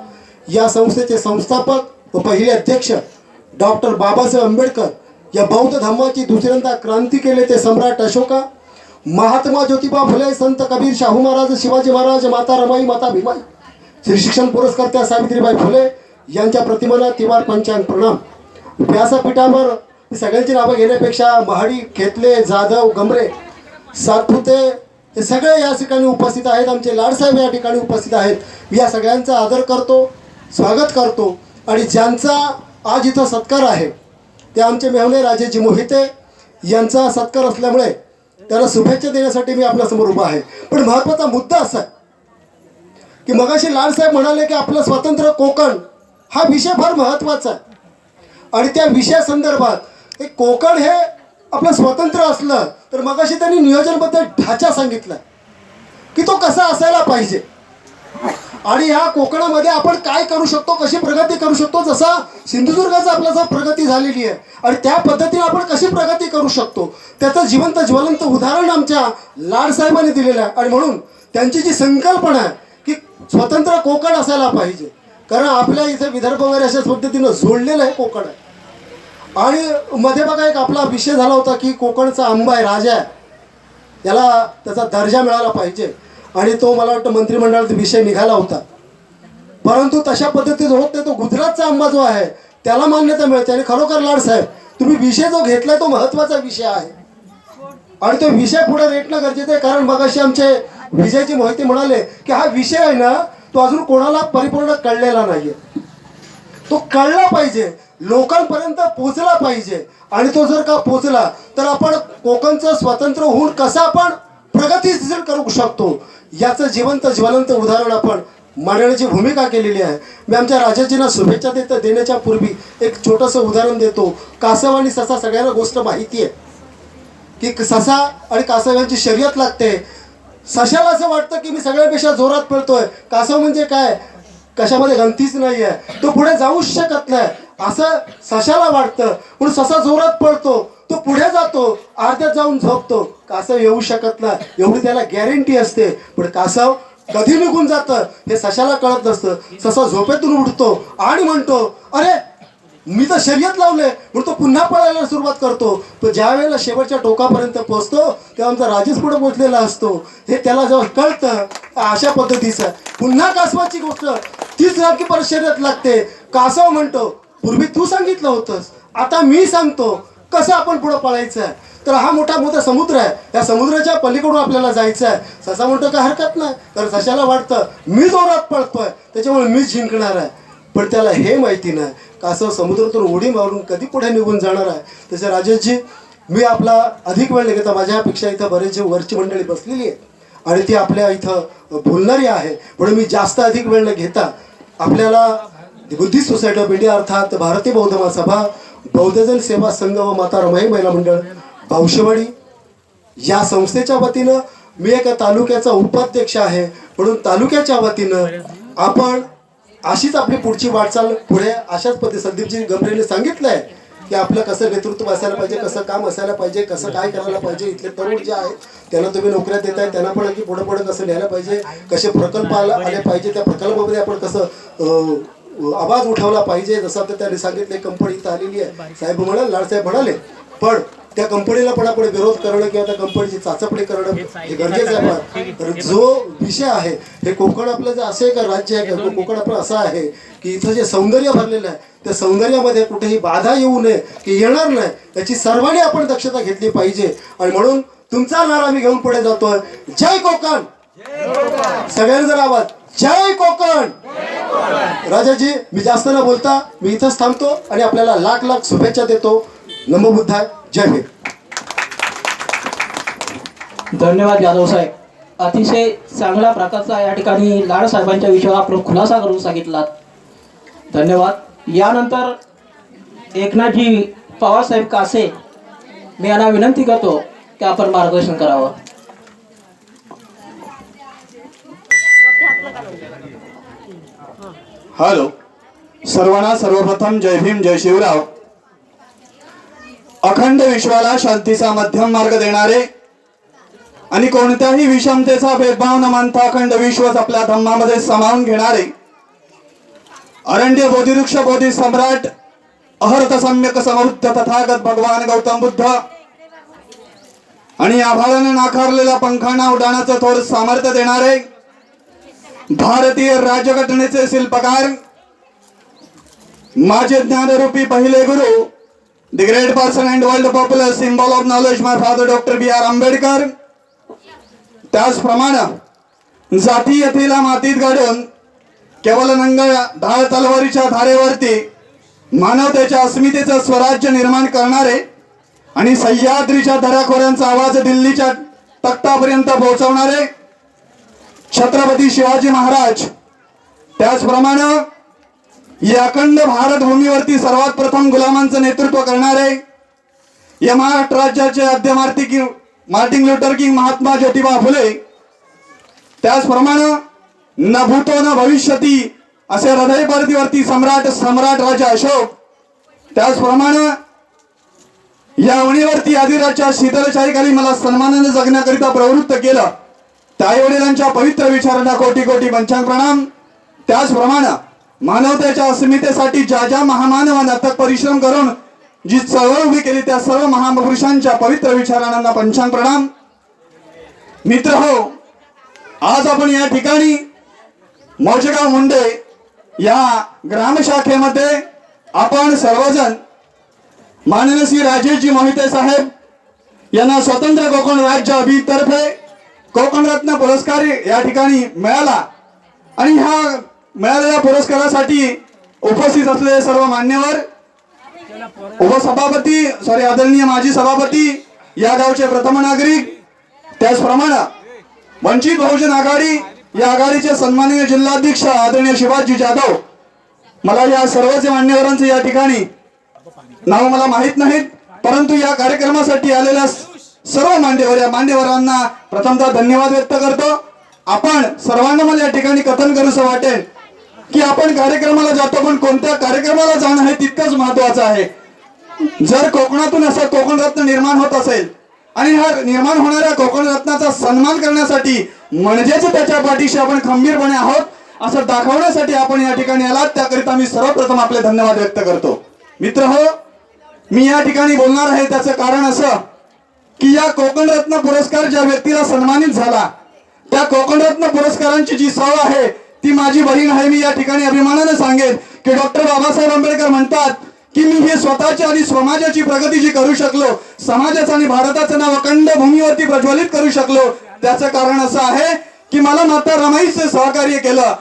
या संस्थेचे संस्थापक व पहिले अध्यक्ष डॉक्टर बाबासाहेब आंबेडकर, या बौद्ध धर्माची दुसऱ्यांदा क्रांती केले ते सम्राट अशोका, महात्मा ज्योतिबा फुले, संत कबीर, शाहू महाराज, शिवाजी महाराज, माता रमाई, माता भीमाई, श्री शिक्षण पुरस्कर्त्या सावित्रीबाई फुले यांच्या प्रतिमांना तिवार पंचांग प्रणाम. व्यासपीठावर सगळ्यांची नावं घेण्यापेक्षा महाडी, खेतले, जाधव, गमरे, सातपुते हे सगळे या ठिकाणी उपस्थित आहेत. आमचे लाडसाहेब या ठिकाणी उपस्थित आहेत. मी या सगळ्यांचा आदर करतो, स्वागत करतो आणि ज्यांचा आज इथं सत्कार आहे ते आमचे मेहणे राजेजी मोहिते यांचा सत्कार असल्यामुळे त्याला शुभेच्छा देण्यासाठी मी आपल्यासमोर उभा आहे. पण महत्त्वाचा मुद्दा असा आहे की मगाशी लाडसाहेब म्हणाले की आपलं स्वतंत्र कोकण हा विषय फार महत्त्वाचा आहे आणि त्या विषयासंदर्भात एक कोकण हे आपलं स्वतंत्र असलं तर मगाशी त्यांनी नियोजनबद्दल ढाचा सांगितला की तो कसा असायला पाहिजे आणि ह्या कोकणामध्ये आपण काय करू शकतो, कशी प्रगती करू शकतो. जसा सिंधुदुर्गाचा आपल्याला प्रगती झालेली आहे आणि त्या पद्धतीने आपण कशी प्रगती करू शकतो त्याचं जिवंत ज्वलंत उदाहरण आमच्या लाडसाहेबांनी दिलेलं आहे. आणि म्हणून त्यांची जी संकल्पना आहे की स्वतंत्र कोकण असायला पाहिजे, कारण आपल्या इथे विदर्भ वगैरे अशाच पद्धतीनं जोडलेलं आहे कोकण आहे. आणि मध्ये बघा एक आपला विषय झाला होता की कोकणचा आंबा आहे, राजा आहे, याला त्याचा दर्जा मिळाला पाहिजे आणि तो मला वाटतं मंत्रिमंडळात विषय निघाला होता. परंतु तशा पद्धतीत होत नाही. तो गुजरातचा आंबा जो आहे त्याला मान्यता मिळते आणि खरोखर लाडसाहेब तुम्ही विषय जो घेतलाय तो महत्त्वाचा विषय आहे आणि तो विषय पुढे रेटणं गरजेचं आहे. कारण मगाशी आमचे विजयजी मोहिते म्हणाले की हा विषय आहे ना तो अजून कोणाला परिपूर्ण कळलेला नाहीये, तो कळला पाहिजे, लोकांपर्यंत पोचला पाहिजे आणि तो जर का पोचला तर आपण कोकणचं स्वतंत्र होऊन कसं आपण प्रगतीशील करू शकतो याचं जिवंत ज्वलंत उदाहरण आपण मांडण्याची भूमिका केलेली आहे. मी आमच्या राजाजींना शुभेच्छा देण्याच्या पूर्वी एक छोटंसं उदाहरण देतो. कासव आणि ससा सगळ्यांना गोष्ट माहिती आहे की ससा आणि कासव यांची शर्यत लागते. सशाला असं वाटतं की मी सगळ्यांपेक्षा जोरात पळतोय, कासव म्हणजे काय कशामध्ये गंतीच नाही आहे, तो पुढे जाऊच शकत नाही असं सशाला वाटतं. म्हणून ससा जोरात पळतो, तो पुढे जातो, अर्ध्यात जाऊन झोपतो, कासव येऊ शकत नाही एवढी त्याला गॅरंटी असते. पण कासव कधी निघून जातं हे सशाला कळत नसतं. ससा झोपेतून उठतो आणि म्हणतो अरे मी तर शर्यत लावले, म्हणून तो पुन्हा पळायला सुरुवात करतो. तो ज्या वेळेला शेवटच्या टोकापर्यंत पोहोचतो तेव्हा आमचा राजेश पुढे पोहोचलेला असतो. हे त्याला जेव्हा कळतं अशा पद्धतीचं पुन्हा कासवाची गोष्ट तीच की परत शर्यत लागते. कासव म्हणतो पूर्वी तू सांगितलं होतंस, आता मी सांगतो कसं आपण पुढं पळायचं आहे. तर हा मोठा मोठा समुद्र आहे, या समुद्राच्या पलीकडून आपल्याला जायचं आहे. ससा म्हणतो काय हरकत नाही, तर सशाला वाटतं मी जोरात पळतोय त्याच्यामुळे मीच जिंकणार आहे. पण त्याला हे माहिती नाही का असं समुद्रातून उडी मारून कधी पुढे निघून जाणार आहे. तसे राजेशजी, मी आपला अधिक वेळ न घेता, माझ्यापेक्षा इथं बरेचसे वरची मंडळी बसलेली आहे आणि ती आपल्या इथं बोलणारी आहे, म्हणून मी जास्त अधिक वेळ न घेता आपल्याला बुद्धिस्ट सोसायटी ऑफ इंडिया अर्थात भारतीय बौद्ध महासभा, बौद्धजन सेवा संघ व माता रमाई महिला मंडळ पावशेवाडी या संस्थेच्या वतीनं मी एका तालुक्याचा उपाध्यक्ष आहे, म्हणून तालुक्याच्या वतीनं आपण अशीच आपली पुढची वाटचाल पुढे अशाच पद्धती संदीपजी गमरेने सांगितलं आहे की आपलं कसं नेतृत्व असायला पाहिजे, कसं काम असायला पाहिजे, कसं काय करायला पाहिजे. इथले तरुण जे आहेत त्यांना तुम्ही नोकऱ्या देताय, त्यांना पण की पुढे पुढे कसं न्यायला पाहिजे, कसे प्रकल्प आले पाहिजे, त्या प्रकल्पामध्ये आपण कसं आवाज उठवला पाहिजे. जसं आता त्यांनी सांगितले कंपनी इथं आलेली आहे, साहेब म्हणाले, लाडसाहेब म्हणाले, पण त्या कंपनीला पण आपण विरोध करणं किंवा त्या कंपनीची चाचपणी करणं हे गरजेचं आहे. तर जो विषय आहे हे कोकण आपलं जे असं एक राज्य आहे की कोकण आपलं असं आहे की इथं जे सौंदर्य भरलेलं आहे त्या सौंदर्यामध्ये कुठेही बाधा येऊ नये की येणार नाही याची सर्वांनी आपण दक्षता घेतली पाहिजे. आणि म्हणून तुमचा नारा मी घेऊन पुढे जातोय, जय कोकण. सगळ्यांनी जर आवाज, जय कोकण. राजाजी, मी जास्त न बोलता मी इथंच थांबतो आणि आपल्याला लाख लाख शुभेच्छा देतो. नमो बुद्धाय. जय हिंद. धन्यवाद जाधव साहेब. अतिशय चांगल्या प्रकारचा या ठिकाणी लाड साहेबांच्या विषयावर आपण खुलासा करून सांगितलात. धन्यवाद. यानंतर एकनाथजी पवार साहेब कासे, मी यांना विनंती करतो की आपण मार्गदर्शन करावं. हॅलो सर्वांना, सर्वप्रथम जय भीम, जय शिवराव. अखंड विश्वाला शांतीचा मध्यम मार्ग देणारे आणि कोणत्याही विषमतेचा भेदभाव न मानता अखंड विश्वच आपल्या धम्मामध्ये सामावून घेणारे अरण्य बोधिवृक्ष बोधी सम्राट अहर्त सम्यक समृद्ध तथागत भगवान गौतम बुद्ध आणि आभाळाने नाकारलेल्या पंखांना उडाणाचं थोर सामर्थ्य देणारे भारतीय राज्यघटनेचे शिल्पकार, माझे ज्ञानरूपी पहिले गुरु, the great person and world popular symbol of knowledge, my father doctor B R Ambedkar. त्याचप्रमाणे जातीयतेला मातीत गाडून केवळ नंगा ढाळ तलवारीच्या धारेवरती मानवतेच्या अस्मितेचं स्वराज्य निर्माण करणारे आणि सह्याद्रीच्या दऱ्याखोऱ्यांचा आवाज दिल्लीच्या तख्तापर्यंत पोहोचवणारे छत्रपती शिवाजी महाराज. त्याचप्रमाणे या अखंड भारत भूमीवरती सर्वात प्रथम गुलामांचं नेतृत्व करणारे या महाराष्ट्र राज्याचे आद्य Martin Luther King Mahatma Jyotiba Phule. त्याचप्रमाणे न भूतो न भविष्यती असे हृदयपर्तीवरती सम्राट राजा अशोक. त्याचप्रमाणे या अवणीवरती आदिराच्या शीतलशाहीखाली मला सन्मानाने जगण्याकरिता प्रवृत्त केलं त्या आई वडिलांच्या पवित्र विचारांना कोटी कोटी पंचांग प्रणाम. त्याचप्रमाणे मानवतेच्या अस्मितेसाठी ज्या ज्या महामानवांना अथक परिश्रम करून जी चळवळ उभी केली त्या सर्व महापुरुषांच्या पवित्र विचारांना पंचांग प्रणाम. मित्र हो, आज आपण या ठिकाणी मौजेगाव मुंडे या ग्रामशाखेमध्ये आपण सर्वजण माननीय श्री राजेशजी मोहिते साहेब यांना स्वतंत्र कोकण राज्य अभितर्फे कोकण रत्न पुरस्कार या ठिकाणी मिळाला आणि ह्या मिळालेल्या पुरस्कारासाठी उपस्थित असलेले सर्व मान्यवर, आदरणीय माजी सभापती, या गावचे प्रथम नागरिक, त्याचप्रमाणे वंचित बहुजन आघाडी या आघाडीचे सन्माननीय जिल्हाध्यक्ष आदरणीय शिवाजी जाधव. मला या सर्वच मान्यवरांचे या ठिकाणी नाव मला माहित नाहीत, परंतु या कार्यक्रमासाठी आलेल्या सर्व मान्यवरांना प्रथमतः धन्यवाद व्यक्त करतो. आपण सर्वांना मला या ठिकाणी कथन करूसं वाटेल की आपण कार्यक्रमाला जातो, पण कोणत्या कार्यक्रमाला जाणं हे तितकंच महत्वाचं आहे. जर कोकणातून असं कोकण रत्न निर्माण होत असेल आणि हा निर्माण होणाऱ्या कोकण रत्नाचा सन्मान करण्यासाठी म्हणजेच त्याच्या पाठीशी आपण खंबीरपणे आहोत असं दाखवण्यासाठी आपण या ठिकाणी आलात, त्याकरिता मी सर्वप्रथम आपले धन्यवाद व्यक्त करतो. मित्र हो, मी या ठिकाणी बोलणार आहे त्याचं कारण असं की या कोकण रत्न पुरस्कार ज्या व्यक्तीला सन्मानित झाला त्या कोकण रत्न पुरस्कारांची जी सव आहे ती माझी बहीण आहे. मी या ठिकाणी अभिमानाने सांगेन की डॉक्टर बाबासाहेब आंबेडकर म्हणतात की मी हे स्वतःची आणि समाजाची प्रगती जी करू शकलो, समाजाचं आणि भारताचं नाव अखंड भूमीवरती प्रज्वलित करू शकलो, त्याचं कारण असं आहे की मला माता रमाईचं सहकार्य केलं.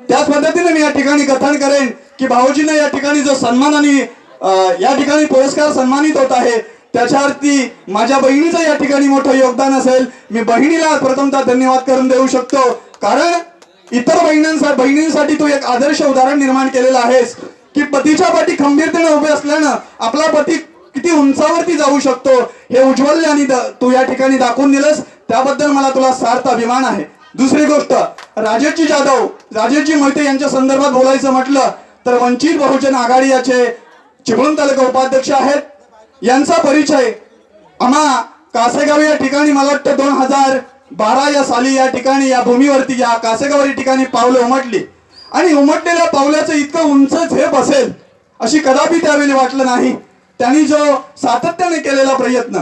त्याच पद्धतीने मी या ठिकाणी कथन करेन की भाऊजीने या ठिकाणी जो सन्मान आणि या ठिकाणी पुरस्कार सन्मानित होत आहे त्याच्यावरती माझ्या बहिणीचं या ठिकाणी मोठं योगदान असेल. मी बहिणीला प्रथमतः धन्यवाद करून देऊ शकतो, कारण इतर बहिणींसाठी तू एक आदर्श उदाहरण निर्माण केलेलं आहेस की पतीच्या पाठी खंबीरतेने उभे असल्यानं आपला पती किती उंचावरती जाऊ शकतो हे उज्ज्वल आणि तू या ठिकाणी दाखवून दिलंस, त्याबद्दल मला तुला सार्थ अभिमान आहे. दुसरी गोष्ट, राजेशजी मोहिते यांच्या संदर्भात बोलायचं म्हटलं तर वंचित बहुजन आघाडी याचे चिपळूण तालुका उपाध्यक्ष आहेत. यांचा परिचय आम्हा कासेगाव या ठिकाणी मला वाटतं 2012 या साली या ठिकाणी या भूमीवरती या कासेगाव या ठिकाणी पावलं उमटली आणि उमटलेल्या पावल्याचं इतकं उंच झेप असेल अशी कदापि त्यावेळी वाटलं नाही. त्यांनी जो सातत्याने केलेला प्रयत्न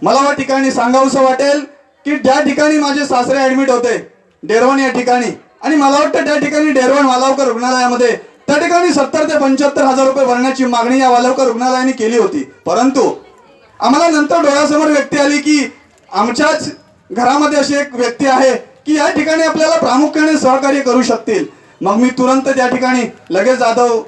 मला या ठिकाणी सांगावंसं वाटेल की ज्या ठिकाणी माझे सासरे ऍडमिट होते डेरवण या ठिकाणी, आणि मला वाटतं त्या ठिकाणी डेरवण वालावकर रुग्णालयामध्ये त्या ठिकाणी 70 ते 75 हजार रुपये भरण्याची मागणी या वालावकर रुग्णालयाने केली होती. परंतु आम्हाला नंतर डोळ्यासमोर व्यक्ती आली की आमच्याच घरामध्ये अशी एक व्यक्ती आहे की या ठिकाणी आपल्याला प्रामुख्याने सहकार्य करू शकतील. मग मी तुरंत त्या ठिकाणी लगेच जाधव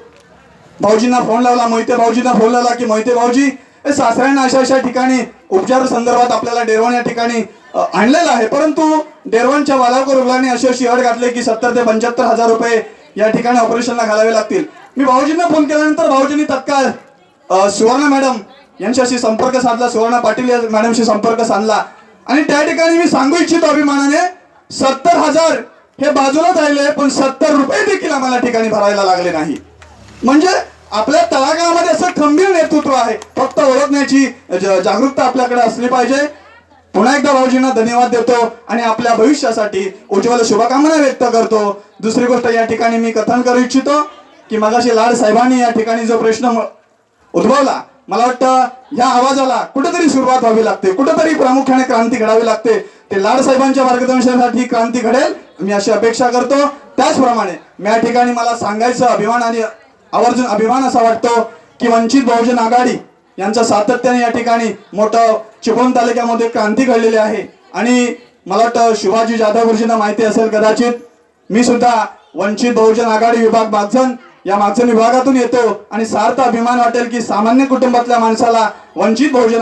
भाऊजींना फोन लावला, मोहिते भाऊजींना फोन लावला की मोहिते भाऊजी सासऱ्यांना अशा ठिकाणी उपचार संदर्भात आपल्याला डेरवण या ठिकाणी आणलेलं आहे, परंतु डेरवणच्या वालावकर रुग्णाने अशी अट घातली की 70 ते 75 हजार रुपये या ठिकाणी ऑपरेशनला घालावे लागतील. मी भाऊजींना फोन केल्यानंतर भाऊजींनी तत्काळ सुवर्णा मॅडम यांच्याशी संपर्क साधला, सुवर्णा पाटील या मॅडमशी संपर्क साधला आणि त्या ठिकाणी मी सांगू इच्छितो अभिमानाने 70 हजार हे बाजूलाच राहिले पण 70 रुपये देखील आम्हाला ठिकाणी भरायला लागले नाही. म्हणजे आपल्या तळागाळामध्ये असं खंबीर नेतृत्व आहे, फक्त ओळखण्याची जागरूकता आपल्याकडे असली पाहिजे. पुन्हा एकदा भाऊजींना धन्यवाद देतो आणि आपल्या भविष्यासाठी उज्ज्वल शुभकामना व्यक्त करतो. दुसरी गोष्ट या ठिकाणी मी कथन करू इच्छितो की मगाशी लाड साहेबांनी या ठिकाणी जो प्रश्न उद्भवला, मला वाटतं ह्या आवाजाला कुठेतरी सुरुवात व्हावी लागते, कुठेतरी प्रामुख्याने क्रांती घडावी लागते. ते लाड साहेबांच्या मार्गदर्शनासाठी क्रांती घडेल मी अशी अपेक्षा करतो. त्याचप्रमाणे मी या ठिकाणी मला सांगायचं अभिमान आणि आवर्जून अभिमान असा वाटतो की वंचित बहुजन आघाडी यांचं सातत्याने या ठिकाणी मोठं चिपळूण तालुक्यामध्ये क्रांती घडलेली आहे. आणि मला वाटतं शिवाजी जाधव गुरुजींना माहिती असेल कदाचित, मी सुद्धा वंचित बहुजन आघाडी विभाग मागजन या मागजन विभागातून येतो आणि सार्थ अभिमान वाटेल की सामान्य कुटुंबातल्या माणसाला वंचित बहुजन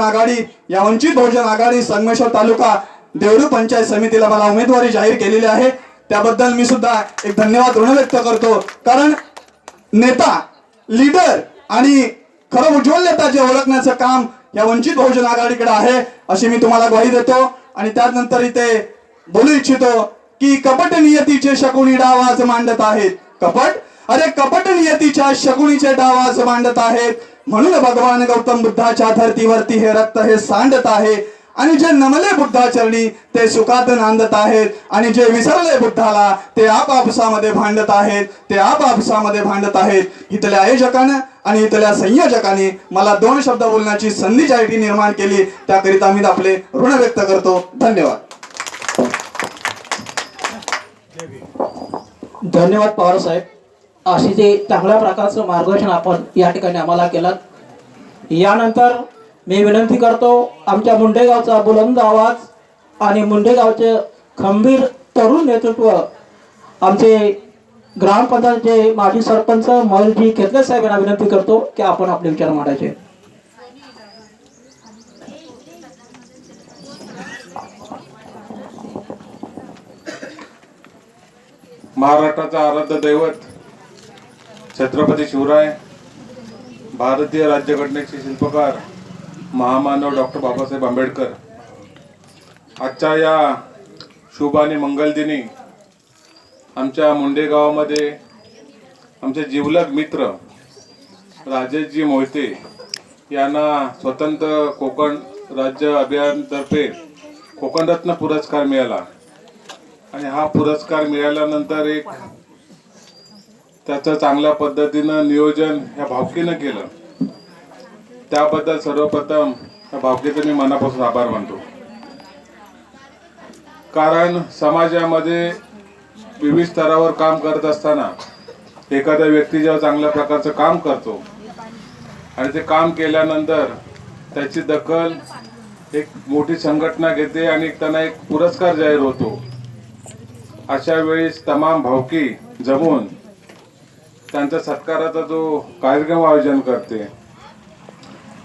आघाडी संगमेश्वर तालुका देवरू पंचायत समितीला मला उमेदवारी जाहीर केलेली आहे. त्याबद्दल मी सुद्धा एक धन्यवाद ऋण व्यक्त करतो, कारण नेता लीडर आणि खरं उज्ज्वल नेता जे ओळखण्याचं काम या वंचित बहुजन आघाडीकडे आहे अशी मी तुम्हाला ग्वाही देतो. आणि त्यानंतर इथे बोलू इच्छितो की कपट नियतीचे शकुनी डाव आज मांडत आहेत. कपट नियतीच्या शकुनीचे डाव आज मांडत आहेत, म्हणून भगवान गौतम बुद्धाच्या धर्तीवरती हे रक्त हे सांडत आहे. आणि जे नमले बुद्धाचरणी ते सुखात नांदत आहेत, आणि जे विसरले बुद्धाला ते आपापसामध्ये भांडत आहेत. इथल्या आयोजकानं आणि इथल्या संयोजकांनी मला 2 शब्द बोलण्याची संधी निर्माण केली, त्याकरिता मी आपले ऋण व्यक्त करतो. धन्यवाद. धन्यवाद पवार साहेब. असे जे चांगल्या प्रकारचं मार्गदर्शन आपण या ठिकाणी आम्हाला केलं. यानंतर मी विनंती करतो आमच्या मुंडेगावचा बुलंद आवाज आणि मुंडेगावचे खंबीर तरुण नेतृत्व आमचे ग्रामपंचायतचे माजी सरपंच मयूरजी केतले साहेब यांना विनंती करतो की आपण आपले विचार मांडायचे. महाराष्ट्राचा आराध्य दैवत छत्रपती शिवराय, भारतीय राज्यघटनेचे शिल्पकार महामानव डॉक्टर बाबासाहेब आंबेडकर, आजच्या या शुभ आणि मंगल दिनी आमच्या मुंडे गावामध्ये आमचे जिवलग मित्र राजेशजी मोहिते यांना स्वतंत्र कोकण राज्य अभियानतर्फे कोकणरत्न पुरस्कार मिळाला. आणि हा पुरस्कार मिळाल्यानंतर एक त्याचं चांगल्या पद्धतीनं नियोजन ह्या भावकीनं केलं. त्याबद्दल सर्वप्रथम या भावकीचे मी मनापासून आभार मानतो. कारण समाजामध्ये विविध स्तरावर काम करत असताना एखाद्या व्यक्ती जेव्हा चांगल्या प्रकारचं काम करतो आणि ते काम केल्यानंतर त्याची दखल एक मोठी संघटना घेते आणि त्यांना एक पुरस्कार जाहीर होतो, अशा वेळेस तमाम भावकी जमून त्यांचा सत्काराचा जो कार्यक्रम आयोजन करते,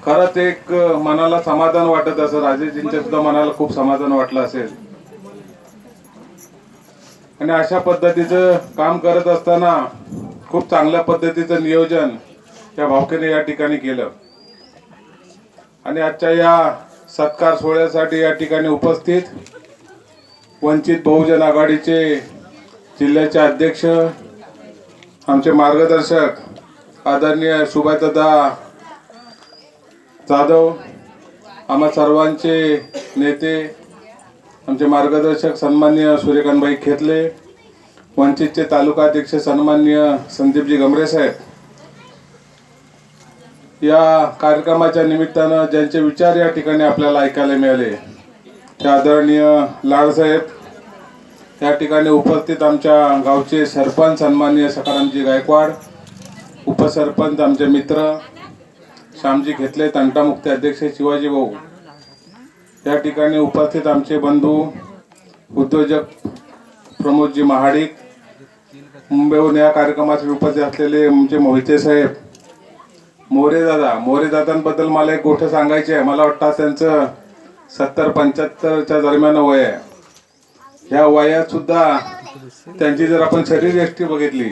खरंच एक मनाला समाधान वाटत असं. राजेशजींच्या सुद्धा मनाला खूप समाधान वाटलं असेल. आणि अशा पद्धतीचं काम करत असताना खूप चांगल्या पद्धतीचं नियोजन या भावकीने या ठिकाणी केलं. आणि आजच्या या सत्कार सोहळ्यासाठी या ठिकाणी उपस्थित वंचित बहुजन आघाडीचे जिल्ह्याचे अध्यक्ष, आमचे मार्गदर्शक आदरणीय सुभाषदादा जाधव, आम्हा सर्वांचे नेते, आमचे मार्गदर्शक सन्माननीय सूर्यकांतभाई खेतले, वंचितचे तालुका अध्यक्ष सन्माननीय संदीपजी गमरे साहेब, या कार्यक्रमाच्या निमित्तानं ज्यांचे विचार या ठिकाणी आपल्याला ऐकायला मिळाले ते आदरणीय लाडसाहेब, या ठिकाणी उपस्थित आमच्या गावचे सरपंच सन्माननीय सखारामजी गायकवाड, उपसरपंच आमचे मित्र श्यामजी घेतले, तंटामुक्ती अध्यक्ष शिवाजी भाऊ, या ठिकाणी उपस्थित आमचे बंधू उद्योजक प्रमोदजी महाडिक, मुंबईहून या कार्यक्रमासाठी उपस्थित असलेले आमचे मोहिते साहेब, मोरे दादांबद्दल मला एक गोष्ट सांगायची आहे. मला वाटतं त्यांचं 70-75च्या दरम्यान वय आहे. ह्या वयात सुद्धा त्यांची जर आपण शरीरयष्टी बघितली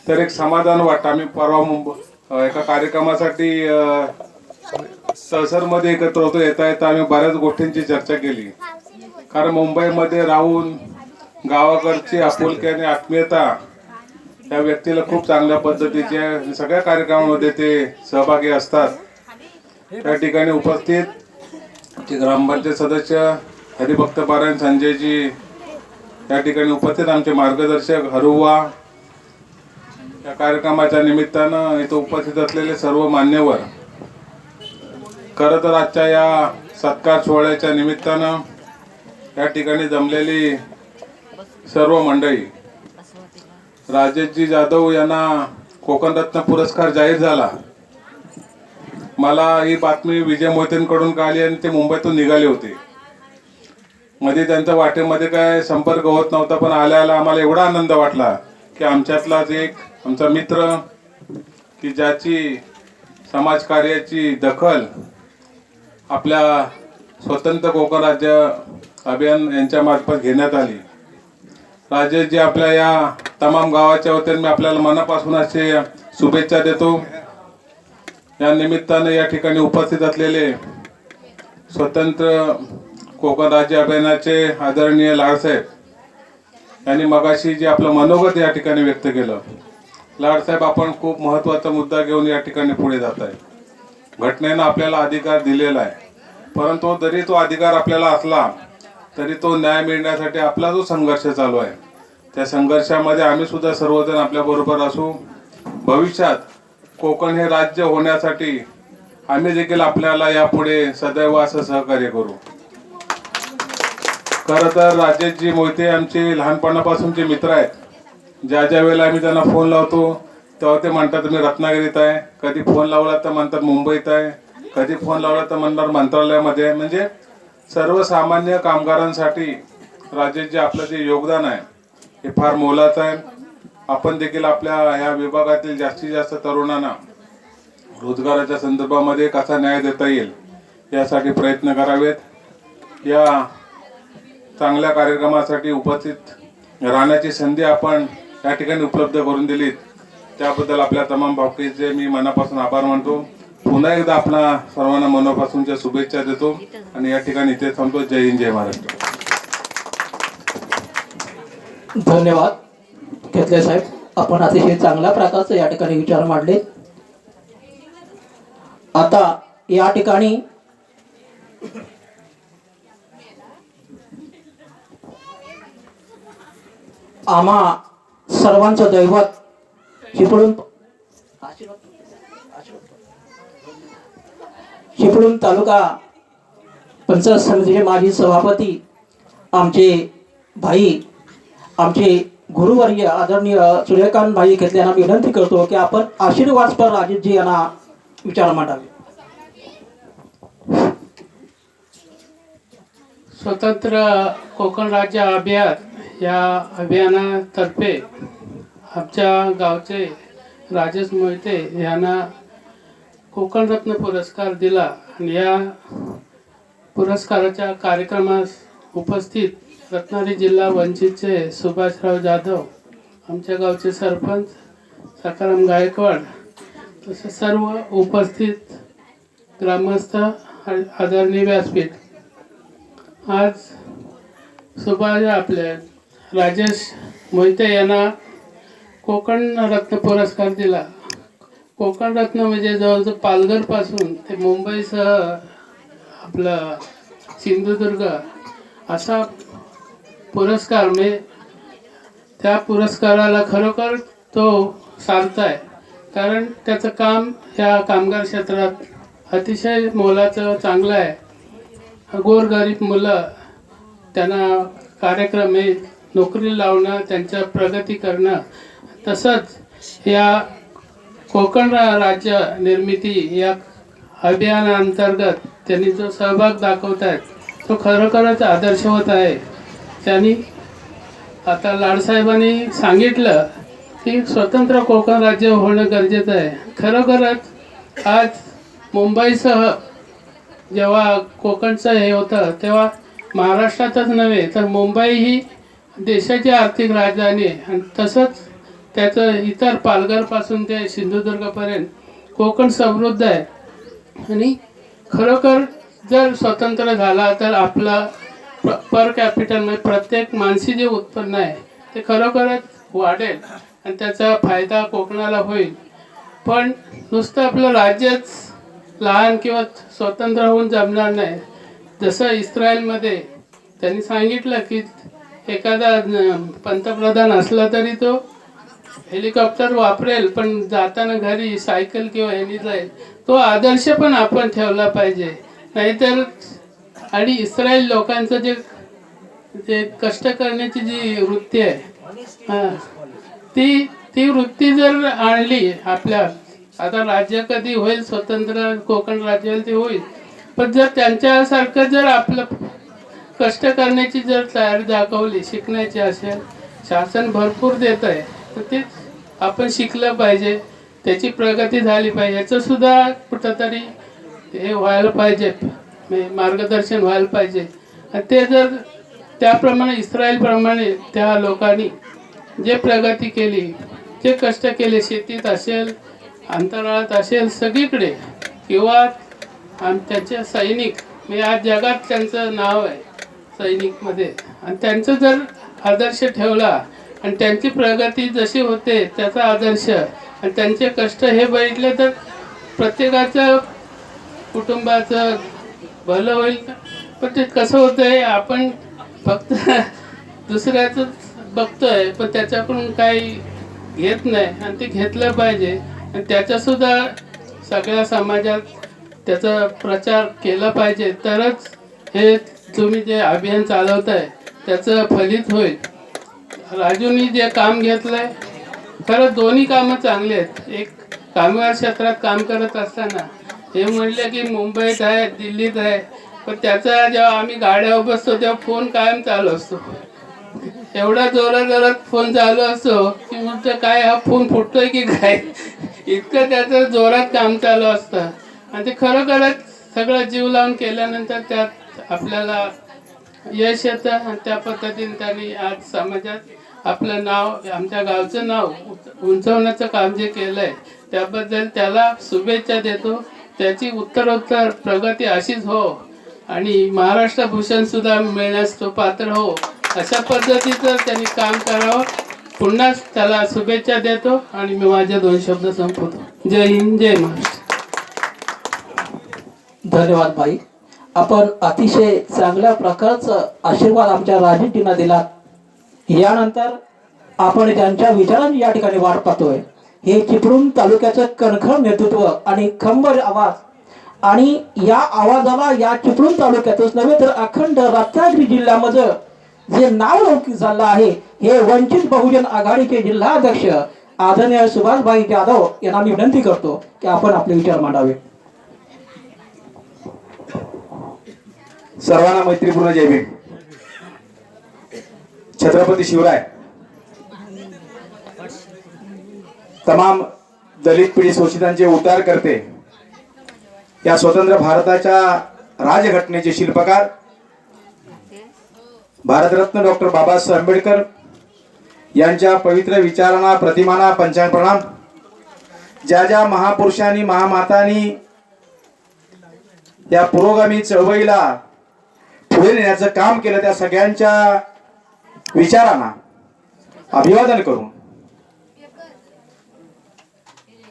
तर एक समाधान वाटतं. आम्ही परवा एका कार्यक्रमासाठी तळसरमध्ये एकत्र होतो. येता येता आम्ही बऱ्याच गोष्टींची चर्चा केली, कारण मुंबईमध्ये राहून गावाकडची आपुलकी आणि आत्मीयता त्या व्यक्तीला खूप चांगल्या पद्धतीचे सगळ्या कार्यक्रमामध्ये ते सहभागी असतात. त्या ठिकाणी उपस्थित ग्रामपंचायत सदस्य हरिभक्त पारायण संजयजी, या ठिकाणी उपस्थित आमचे मार्गदर्शक हरुवा, या कार्यक्रमाच्या निमित्तानं इथं उपस्थित असलेले सर्व मान्यवर, खरं तर आजच्या या सत्कार सोहळ्याच्या निमित्तानं या ठिकाणी जमलेली सर्व मंडळी, राजेशजी जाधव यांना कोकणरत्न पुरस्कार जाहीर झाला. मला ही बातमी विजय मोहितेंकडून कळली आणि ते मुंबईतून निघाले होते. मध्ये त्यांच्या वाटेमध्ये काय संपर्क होत नव्हता, पण आल्याला आम्हाला एवढा आनंद वाटला की आमच्यातलाच एक आमचा मित्र की ज्याची समाजकार्याची दखल आपल्या स्वतंत्र कोकण राज्य अभियान यांच्या मार्फत घेण्यात आली. राजेशजी, आपल्या या तमाम गावाच्या वतीने मी आपल्याला मनापासून असे शुभेच्छा देतो. या निमित्ताने या ठिकाणी उपस्थित असलेले स्वतंत्र कोकण राज्य अभियानाचे आदरणीय लाडसाहेब यांनी मगाशी जे आपलं मनोगत या ठिकाणी व्यक्त केलं. लाडसाहेब, आपण खूप महत्त्वाचा मुद्दा घेऊन या ठिकाणी पुढे जात आहे. घटनेनं आपल्याला अधिकार दिलेला आहे, परंतु जरी तो अधिकार आपल्याला असला तरी तो न्याय मिळण्यासाठी आपला जो संघर्ष चालू आहे, त्या संघर्षामध्ये आम्ही सुद्धा सर्वजण आपल्याबरोबर असू. भविष्यात कोकण हे राज्य होण्यासाठी आम्ही देखील आपल्याला यापुढे सदैव असं सहकार्य करू. खरं तर राजेशजी मोहिते आमचे लहानपणापासूनचे मित्र आहेत. ज्या ज्या वेळेला आम्ही त्यांना फोन लावतो तेव्हा ते म्हणतात मी रत्नागिरीत आहे, कधी फोन लावला तर म्हणतात मुंबईत आहे, कधी फोन लावला तर म्हणणार मंत्रालयामध्ये आहे. म्हणजे सर्वसामान्य कामगारांसाठी राजेशजी आपलं जे योगदान आहे हे फार मोलाचं आहे. आपण देखील आपल्या या विभागातील जास्तीत जास्त तरुणांना रोजगाराच्या संदर्भामध्ये कसा न्याय देता येईल यासाठी प्रयत्न करावेत. या चांगल्या कार्यक्रमासाठी उपस्थित राहण्याची संधी आपण या ठिकाणी उपलब्ध करून दिलीत, त्याबद्दल आपल्या तमाम भावकीचे मी मनापासून आभार मानतो. पुन्हा एकदा आपल्या सर्वांना मनापासूनच्या शुभेच्छा देतो आणि या ठिकाणी इथे थांबतो. जय हिंद, जय महाराष्ट्र. धन्यवाद घेतले साहेब, आपण अतिशय चांगल्या प्रकारचे या ठिकाणी विचार मांडले. आता या ठिकाणी आम्हा सर्वांचं दैवत चिपळूण तालुका पंचायत समितीचे माजी सभापती आमचे भाई, आमचे गुरुवर्य आदरणीय सूर्यकांत भाई घेतले यांना विनंती करतो की आपण आशीर्वादपर राजेशजी यांना विचार मांडावे. स्वतंत्र कोकण राज्य अभियान या अभियानातर्फे आमच्या गावचे राजेश मोहिते यांना कोकण रत्न पुरस्कार दिला आणि या पुरस्काराच्या कार्यक्रमास उपस्थित रत्नागिरी जिल्हा वंचितचे सुभाषराव जाधव, आमच्या गावचे सरपंच सखाराम गायकवाड, तसेच सर्व उपस्थित ग्रामस्थ आदरणीय व्यासपीठ. आज आपले राजेश मोहिते यांना कोकण रत्न पुरस्कार दिला. कोकण रत्न म्हणजे जवळजवळ पालघरपासून ते मुंबईसह आपलं सिंधुदुर्ग असा पुरस्कार, म्हणजे त्या पुरस्काराला खरोखर तो सार्थय, कारण त्याचं काम ह्या कामगार क्षेत्रात अतिशय मोलाचं चांगलं आहे. गोरगरीब मुलं त्यांना कार्यक्रम हे नोकरी लावणं, त्यांच्या प्रगती करणं, तसंच या कोकण राज्य निर्मिती या अभियानाअंतर्गत त्यांनी जो सहभाग दाखवत आहेत तो खरोखरच आदर्शवत आहे. त्यांनी आता लाडसाहेबांनी सांगितलं की स्वतंत्र कोकण राज्य होणं गरजेचं आहे. खरोखरच आज मुंबईसह जेव्हा कोकणचं हे होतं तेव्हा महाराष्ट्रातच नव्हे तर मुंबई ही देशाची आर्थिक राजधानी आहे आणि तसंच त्याचं इतर पालघरपासून ते सिंधुदुर्गपर्यंत कोकण समृद्ध आहे. आणि खरोखर जर स्वतंत्र झाला तर आपला पर कॅपिटल म्हणजे प्रत्येक मानसी जे उत्पन्न आहे ते खरोखरच वाढेल आणि त्याचा फायदा कोकणाला होईल. पण नुसतं आपलं राज्यच लहान किंवा स्वतंत्र होऊन जमणार नाही. जसं इस्रायलमध्ये त्यांनी सांगितलं की एखादा पंतप्रधान असला तरी तो हेलिकॉप्टर वापरेल पण जाताना घरी सायकल किंवा ह्यानी जाईल. तो आदर्श पण आपण ठेवला पाहिजे. नाहीतर आणि इस्रायल लोकांचं जे कष्ट करण्याची जी वृत्ती आहे ती वृत्ती जर आणली आपल्या, आता राज्य कधी होईल स्वतंत्र कोकण राज्य होईल ते होईल, पण जर त्यांच्यासारखं जर आपलं कष्ट करण्याची जर तयारी दाखवली, शिकण्याची असेल, शासन भरपूर देत आहे तर ते आपण शिकलं पाहिजे, त्याची प्रगती झाली पाहिजे, याचं सुद्धा कुठंतरी हे व्हायला पाहिजे, मार्गदर्शन व्हायला पाहिजे. आणि ते जर त्याप्रमाणे इस्रायलप्रमाणे त्या लोकांनी जे प्रगती केली, जे कष्ट केले, शेतीत असेल, अंतराळात असेल, सगळीकडे, किंवा त्यांचे सैनिक म्हणजे आज जगात त्यांचं नाव आहे सैनिकमध्ये, आणि त्यांचं जर आदर्श ठेवला आणि त्यांची प्रगती जशी होते त्याचा आदर्श आणि त्यांचे कष्ट हे बघितले तर प्रत्येकाचं कुटुंबाचं भलं होईल. पण ते कसं होतंय, आपण फक्त दुसऱ्याचं बघतोय पण त्याच्याकडून काही घेत नाही आणि ते घेतलं पाहिजे. आणि त्याचासुद्धा सगळ्या समाजात त्याचा प्रचार केला पाहिजे, तरच हे तुम्ही जे अभियान चालवताय त्याचं फलित होईल. राजूनी जे काम घेतलंय खरं दोन्ही कामं चांगली आहेत. एक कामगार क्षेत्रात काम करत असताना हे म्हणले की मुंबईत आहे, दिल्लीत आहे, पण त्याचा जेव्हा आम्ही गाड्यावर बसतो तेव्हा फोन कायम चालू असतो. एवढा जोरात फोन चालू असतो की म्हटलं काय हा फोन फुटतोय की काय, इतकं त्याचं जोरात काम चालू असतं. आणि ते खरोखरच सगळं जीव लावून केल्यानंतर त्यात आपल्याला यश येतं. आणि त्या पद्धतीने त्यांनी आज समाजात आपलं नाव, आमच्या गावचं नाव उंचवण्याचं काम जे केलं आहे त्याबद्दल त्याला शुभेच्छा देतो. त्याची उत्तरोत्तर प्रगती अशीच हो आणि महाराष्ट्र भूषण सुद्धा मिळण्यास तो पात्र हो, अशा पद्धतीचं त्यांनी काम करावं. पुन्हा त्याला शुभेच्छा देतो आणि मी माझे 2 शब्द संपवतो. जय हिंद, जय महाराष्ट्र. धन्यवाद भाई. आपण अतिशय चांगल्या प्रकारचं आशीर्वाद आमच्या राजेशजींना दिलात. यानंतर आपण त्यांच्या विचारांची या ठिकाणी वाट पाहतोय. हे चिपळूण तालुक्याचं कणखर नेतृत्व आणि खंबीर आवाज, आणि या आवाजाला या चिपळूण तालुक्यातच नव्हे तर अखंड रत्नागिरी जिल्ह्यामध्ये जे नाव लौकिक झालं आहे, हे वंचित बहुजन आघाडीचे जिल्हाध्यक्ष आदरणीय सुभाषभाई जाधव यांना मी विनंती करतो की आपण आपले विचार मांडावे. सर्वांना मैत्रीपूर्ण जय भीम. छत्रपती शिवराय तमाम दलित पीडित शोषितांचे उद्धार करते, या स्वतंत्र भारताच्या राजघटनेचे शिल्पकार भारतरत्न डॉक्टर बाबासाहेब आंबेडकर यांच्या पवित्र विचारांना प्रतिमाना पंचांग प्रणाम. ज्या ज्या महापुरुषांनी महामातांनी या पुरोगामी चळवळीला पुढे नेण्याचं काम केलं, त्या सगळ्यांच्या विचारांना अभिवादन करून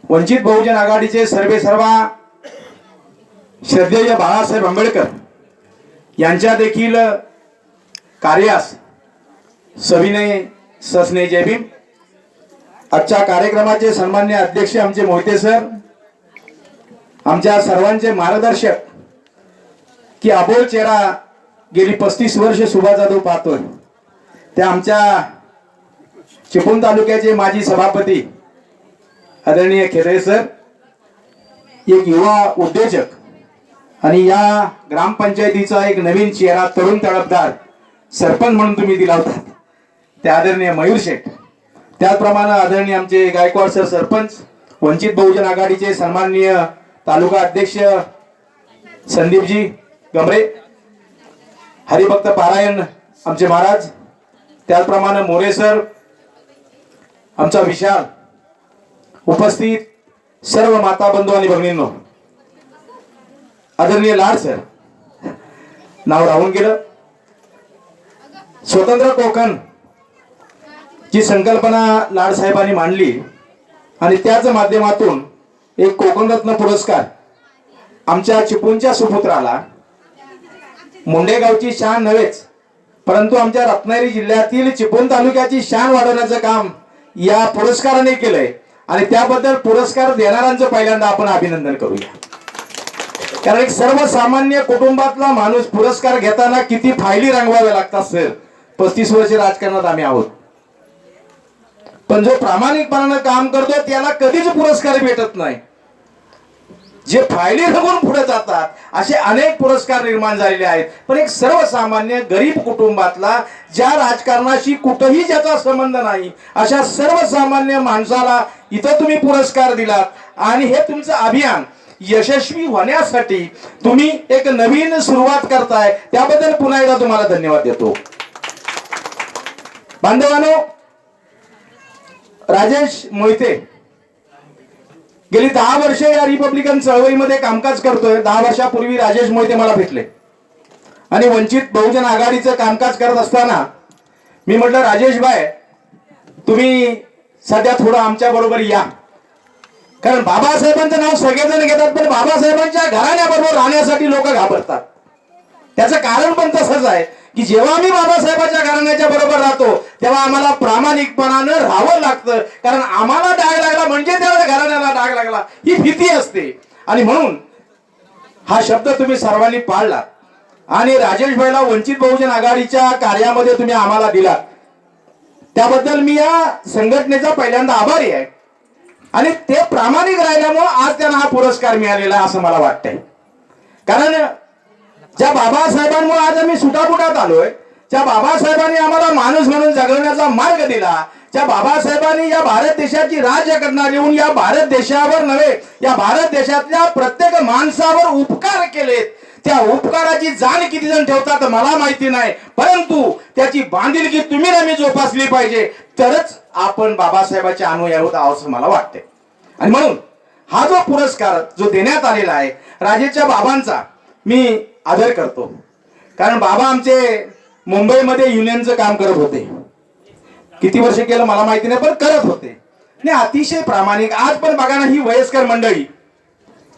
वंचित बहुजन आघाडीचे सर्वेसर्वा श्रद्धेय बाळासाहेब आंबेडकर यांच्या देखील कार्यास सविनय सस्ने जय भीम. आजच्या कार्यक्रमाचे सन्माननीय अध्यक्ष आमचे मोहिते सर, आमच्या सर्वांचे मार्गदर्शक, की अबोल चेहरा गेली 35 वर्ष सुभाष जाधव पाहतोय, त्या आमच्या चिपळूण तालुक्याचे माजी सभापती आदरणीय खेरे सर, एक युवा उद्योजक आणि या ग्रामपंचायतीचा एक नवीन चेहरा, तरुण तडफदार सरपंच म्हणून तुम्ही दिला होता, ते आदरणीय मयूर शेठ. त्याचप्रमाणे आदरणीय आमचे गायकवाड सर सरपंच, वंचित बहुजन आघाडीचे सन्माननीय तालुका अध्यक्ष संदीपजी गमरे, हरिभक्त पारायण आमचे महाराज, त्याचप्रमाणे मोरे सर, आमचा विशाल, उपस्थित सर्व माता बंधू आणि भगिनींनो, आदरणीय लाड सर, नाव राहून गेलं. स्वतंत्र कोकण जी संकल्पना लाड साहेबांनी मांडली आणि त्याच माध्यमातून एक कोकणरत्न पुरस्कार आमच्या चिपळूणच्या सुपुत्राला, मुंडेगावची शान नव्हेच परंतु आमच्या रत्नागिरी जिल्ह्यातील चिपळूण तालुक्याची शान वाढवण्याचं काम या पुरस्काराने केलंय आणि त्याबद्दल पुरस्कार देणाऱ्यांचं पहिल्यांदा आपण अभिनंदन करूया. कारण एक सर्वसामान्य कुटुंबातला माणूस पुरस्कार घेताना किती फायली रंगवाव्या लागतात सर. 35 वर्ष राजकारणात आम्ही आहोत, पण जो प्रामाणिकपणानं काम करतो त्याला कधीच पुरस्कार भेटत नाही. जे फायली रंगवून पुढे जातात असे अनेक पुरस्कार निर्माण झालेले आहेत, पण एक सर्वसामान्य गरीब कुटुंबातला, ज्या राजकारणाशी कुठेही ज्याचा संबंध नाही, अशा सर्वसामान्य माणसाला इथं तुम्ही पुरस्कार दिलात आणि हे तुमचं अभियान यशस्वी होण्यासाठी तुम्ही एक नवीन सुरुवात करताय, त्याबद्दल पुन्हा एकदा तुम्हाला धन्यवाद देतो. बांधवांनो, राजेश मोहिते गेली 10 वर्ष या रिपब्लिकन चळवळीमध्ये कामकाज करतोय. 10 वर्षापूर्वी राजेश मोहिते मला भेटले आणि वंचित बहुजन आघाडीचं कामकाज करत असताना मी म्हटलं, राजेश भाई तुम्ही सध्या थोडं आमच्या बरोबर या, कारण बाबासाहेबांचं नाव सगळेजण घेतात पण बाबासाहेबांच्या घराण्याबरोबर राहण्यासाठी लोक घाबरतात. त्याचं कारण पण तसंच आहे की जेव्हा आम्ही बाबासाहेबांच्या घराण्याच्या बरोबर राहतो तेव्हा आम्हाला प्रामाणिकपणानं राहावं लागतं, कारण आम्हाला डाग लागला म्हणजे त्या घराण्याला डाग लागला ही भीती असते. आणि म्हणून हा शब्द तुम्ही सर्वांनी पाळला आणि राजेश भाईला वंचित बहुजन आघाडीच्या कार्यामध्ये तुम्ही आम्हाला दिला, त्याबद्दल मी या संघटनेचा पहिल्यांदा आभारी आहे. आणि ते प्रामाणिक राहिल्यामुळे आज त्यांना हा पुरस्कार मिळालेला असं मला वाटतंय. कारण ज्या बाबासाहेबांमुळे आज आम्ही सुटापुटात आलोय, ज्या बाबासाहेबांनी आम्हाला माणूस म्हणून जगवण्याचा मार्ग दिला, ज्या बाबासाहेबांनी या भारत देशाची राज्यघटना लिहून या भारत देशावर नव्हे या भारत देशातल्या प्रत्येक माणसावर उपकार केलेत, त्या उपकाराची जाण किती जण ठेवतात मला माहिती नाही, परंतु त्याची बांधिलकी तुम्ही नेहमी जोपासली पाहिजे, तरच आपण बाबासाहेबांच्या अनुयायी आहोत असं मला वाटते. आणि म्हणून हा जो पुरस्कार जो देण्यात आलेला आहे, राजेशच्या बाबांचा मी आदर करतो. कारण बाबा आमचे मुंबईमध्ये युनियनचं काम करत होते, किती वर्ष केलं मला माहिती नाही पण करत होते आणि अतिशय प्रामाणिक. आज पण बघा ना, ही वयस्कर मंडळी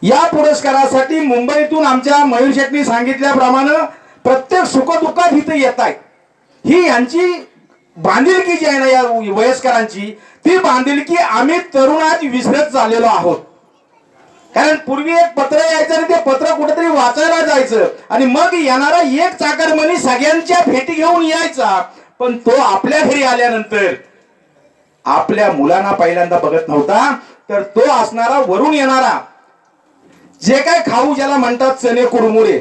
या पुरस्कारासाठी मुंबईतून आमच्या मयूर शेट्टी सांगितल्याप्रमाणे प्रत्येक सुखदुःखात इथं येत आहेत. ही यांची बांधिलकी जी आहे ना या वयस्करांची, ती बांधिलकी आम्ही तरुणात विसरत चाललेलो आहोत. कारण पूर्वी एक पत्र यायचं आणि ते पत्र कुठेतरी वाचायला करायचं आणि मग येणारा एक चाकरमनी सगळ्यांच्या भेटी घेऊन यायचा. पण तो आपल्या घरी आल्यानंतर आपल्या मुलांना पहिल्यांदा बघत नव्हता, तर तो असणारा वरून येणारा जे काय खाऊ ज्याला म्हणतात चणे कुरमुरे,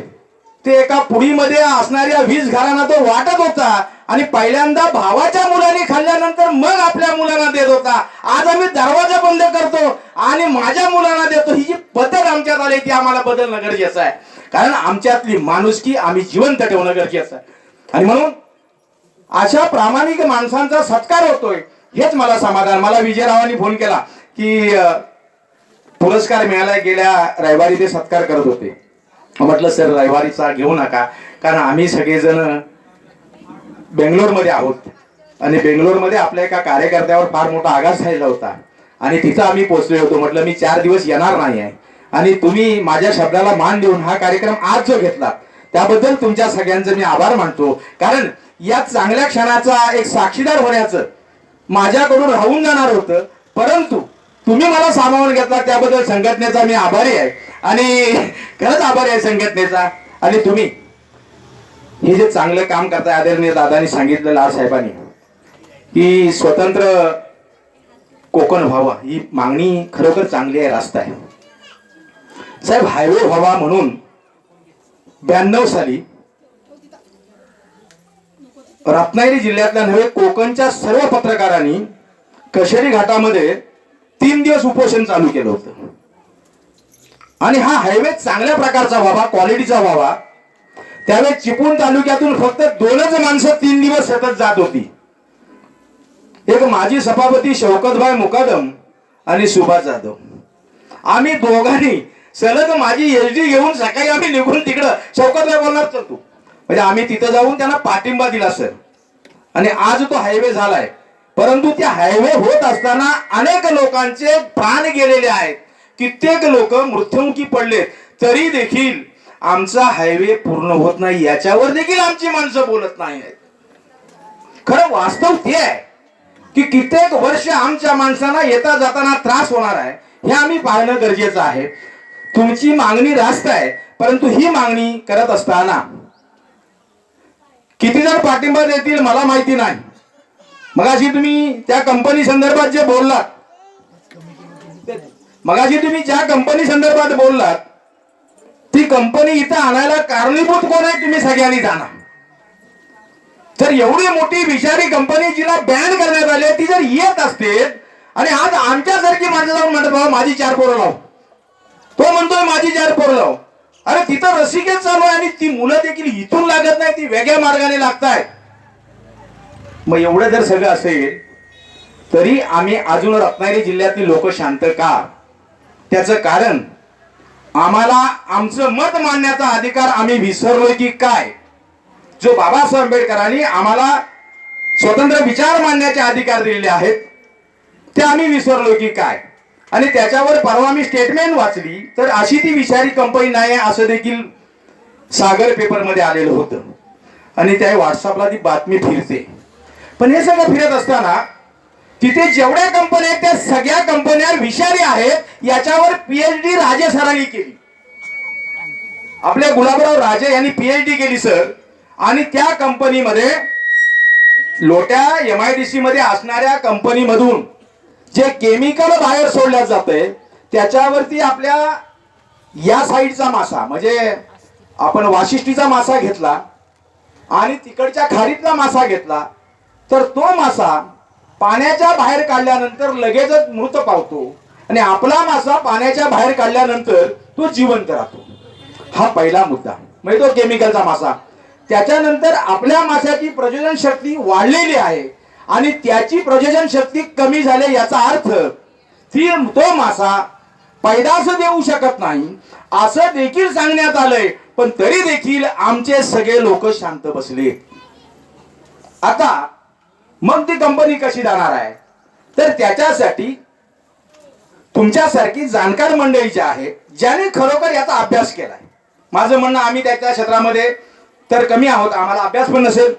ते एका पुडीमध्ये असणाऱ्या 20 घरांना तो वाटत होता आणि पहिल्यांदा भावाच्या मुलाने खाल्ल्यानंतर मग आपल्या मुलांना देत होता. आज आम्ही दरवाजा बंद करतो आणि माझ्या मुलांना देतो. ही जी पद्धत आमच्यात आली ती आम्हाला बदलणं गरजेचं आहे, कारण आमच्यातली माणुसकी आम्ही जिवंत ठेवणं गरजेचं आहे. आणि म्हणून अशा प्रामाणिक माणसांचा सत्कार होतोय हेच मला समाधान. मला विजयरावांनी फोन केला की पुरस्कार मिळाला, गेल्या रविवारी ते सत्कार करत होते. म्हटलं सर रविवारीचा घेऊ नका, कारण आम्ही सगळेजण बेंगलोरमध्ये आहोत आणि बेंगलोरमध्ये आपल्या एका कार्यकर्त्यावर फार मोठा आघात झालेला होता आणि तिथं आम्ही पोहोचलो होतो. म्हटलं मी 4 दिवस येणार नाही आहे आणि तुम्ही माझ्या शब्दाला मान देऊन हा कार्यक्रम आज जो घेतला त्याबद्दल तुमच्या सगळ्यांचं मी आभार मानतो. कारण या चांगल्या क्षणाचा एक साक्षीदार होण्याचं माझ्याकडून राहून जाणार होतं, परंतु तुम्ही मला सामावून घेतला त्याबद्दल संघटनेचा मी आभारी आहे आणि खरंच आभारी आहे संघटनेचा. आणि तुम्ही हे जे चांगलं काम करताय, आदरणीय दादांनी सांगितलं लाड साहेबांनी की स्वतंत्र कोकण व्हावा, ही मागणी खरोखर चांगली आहे, रास्त आहे साहेब. हायवे व्हावा म्हणून 92 साली रत्नागिरी जिल्ह्यातल्या नव्हे कोकणच्या सर्व पत्रकारांनी कशेरी घाटामध्ये 3 दिवस उपोषण चालू केलं होतं आणि हा हायवे चांगल्या प्रकारचा व्हावा, क्वालिटीचा व्हावा. त्यावेळेस चिपळूण तालुक्यातून फक्त 2च माणसं 3 दिवस सतत जात होती. एक माजी सभापती शौकतभाई मुकादम आणि सुभाष जाधव. आम्ही दोघांनी सलग माझी एसडी घेऊन सकाळी आम्ही निघून तिकडं शौकतभाई बोलणार चलतो, म्हणजे आम्ही तिथं जाऊन त्यांना पाठिंबा दिला सर. आणि आज तो हायवे झालाय, परंतु त्या हायवे होत असताना अनेक लोकांचे प्राण गेलेले आहेत, कित्येक लोक मृत्युमुखी पडले, तरी देखील आमचा हायवे पूर्ण होत नाही. याच्यावर देखील आमची माणसं बोलत नाही आहेत. खरं वास्तव ते आहे की कित्येक वर्ष आमच्या माणसांना येता जाताना त्रास होणार आहे, हे आम्ही पाहणं गरजेचं आहे. तुमची मागणी रास्त आहे, परंतु ही मागणी करत असताना किती जण पाठिंबा देतील मला माहिती नाही. मगाशी तुम्ही त्या कंपनी संदर्भात जे बोललात, मगाशी तुम्ही ज्या कंपनी संदर्भात बोललात ती कंपनी इथं आणायला कारणीभूत कोण आहे तुम्ही सगळ्यांनी जाणा. तर एवढी मोठी विषारी कंपनी जिला बॅन करण्यात आली ती जर येत असते आणि आज आमच्यासारखी माणसं जाऊन म्हणतात बाबा माझी 4 पोरं लाव, तो म्हणतोय माझी 4 पोरं लाव. अरे तिथं रसिकेच चालू आहे आणि ती मुलं देखील इथून लागत नाही, ती वेगळ्या मार्गाने लागतायत. मग एवढं जर सगळं असेल तरी आम्ही अजून रत्नागिरी जिल्ह्यातील लोक शांत का? त्याचं कारण आम्हाला आमचं मत मांडण्याचा अधिकार आम्ही विसरलोय की काय? जो बाबासाहेब आंबेडकरांनी आम्हाला स्वतंत्र विचार मांडण्याचे अधिकार दिलेले आहेत ते आम्ही विसरलो की काय? आणि त्याच्यावर परवा मी स्टेटमेंट वाचली तर अशी ती विषारी कंपनी नाही असं देखील सागर पेपरमध्ये आलेलं होतं आणि त्या व्हॉट्सअपला ती बातमी फिरते. पण हे सगळं फिरत असताना तिथे जेवढ्या कंपन्या आहेत त्या सगळ्या कंपन्या विषारी आहेत, याच्यावर पीएचडी राजे सरांनी केली. आपल्या गुलाबराव राजे यांनी पीएचडी केली सर. आणि त्या कंपनीमध्ये लोट्या MIDC मध्ये असणाऱ्या कंपनीमधून जे केमिकल बाहेर सोडल्या जाते त्याच्यावरती आपल्या या साईडचा मासा म्हणजे आपण वाशिष्ठीचा मासा घेतला आणि तिकडच्या खाडीतला मासा घेतला तर तो मासा पाण्याच्या बाहेर काढल्यानंतर लगेचच मृत पावतो आणि आपला मासा पाण्याच्या बाहेर काढल्यानंतर तो जिवंत राहतो. हा पहिला मुद्दा म्हणजे तो केमिकलचा मासा. त्याच्यानंतर आपल्या माशाची प्रजनन शक्ती वाढलेली आहे आणि त्याची प्रजनन शक्ती कमी झाली याचा अर्थ तो मासा पैदास देऊ शकत नाही असं देखील सांगण्यात आलंय. पण तरी देखील आमचे सगळे लोक शांत बसले. आता मग ती कंपनी कशी जाणार आहे? तर त्याच्यासाठी तुमच्यासारखी जाणकार मंडळी जी आहे ज्याने खरोखर याचा अभ्यास केलाय. माझं म्हणणं आम्ही त्याच्या क्षेत्रामध्ये तर कमी आहोत, आम्हाला अभ्यास पण नसेल,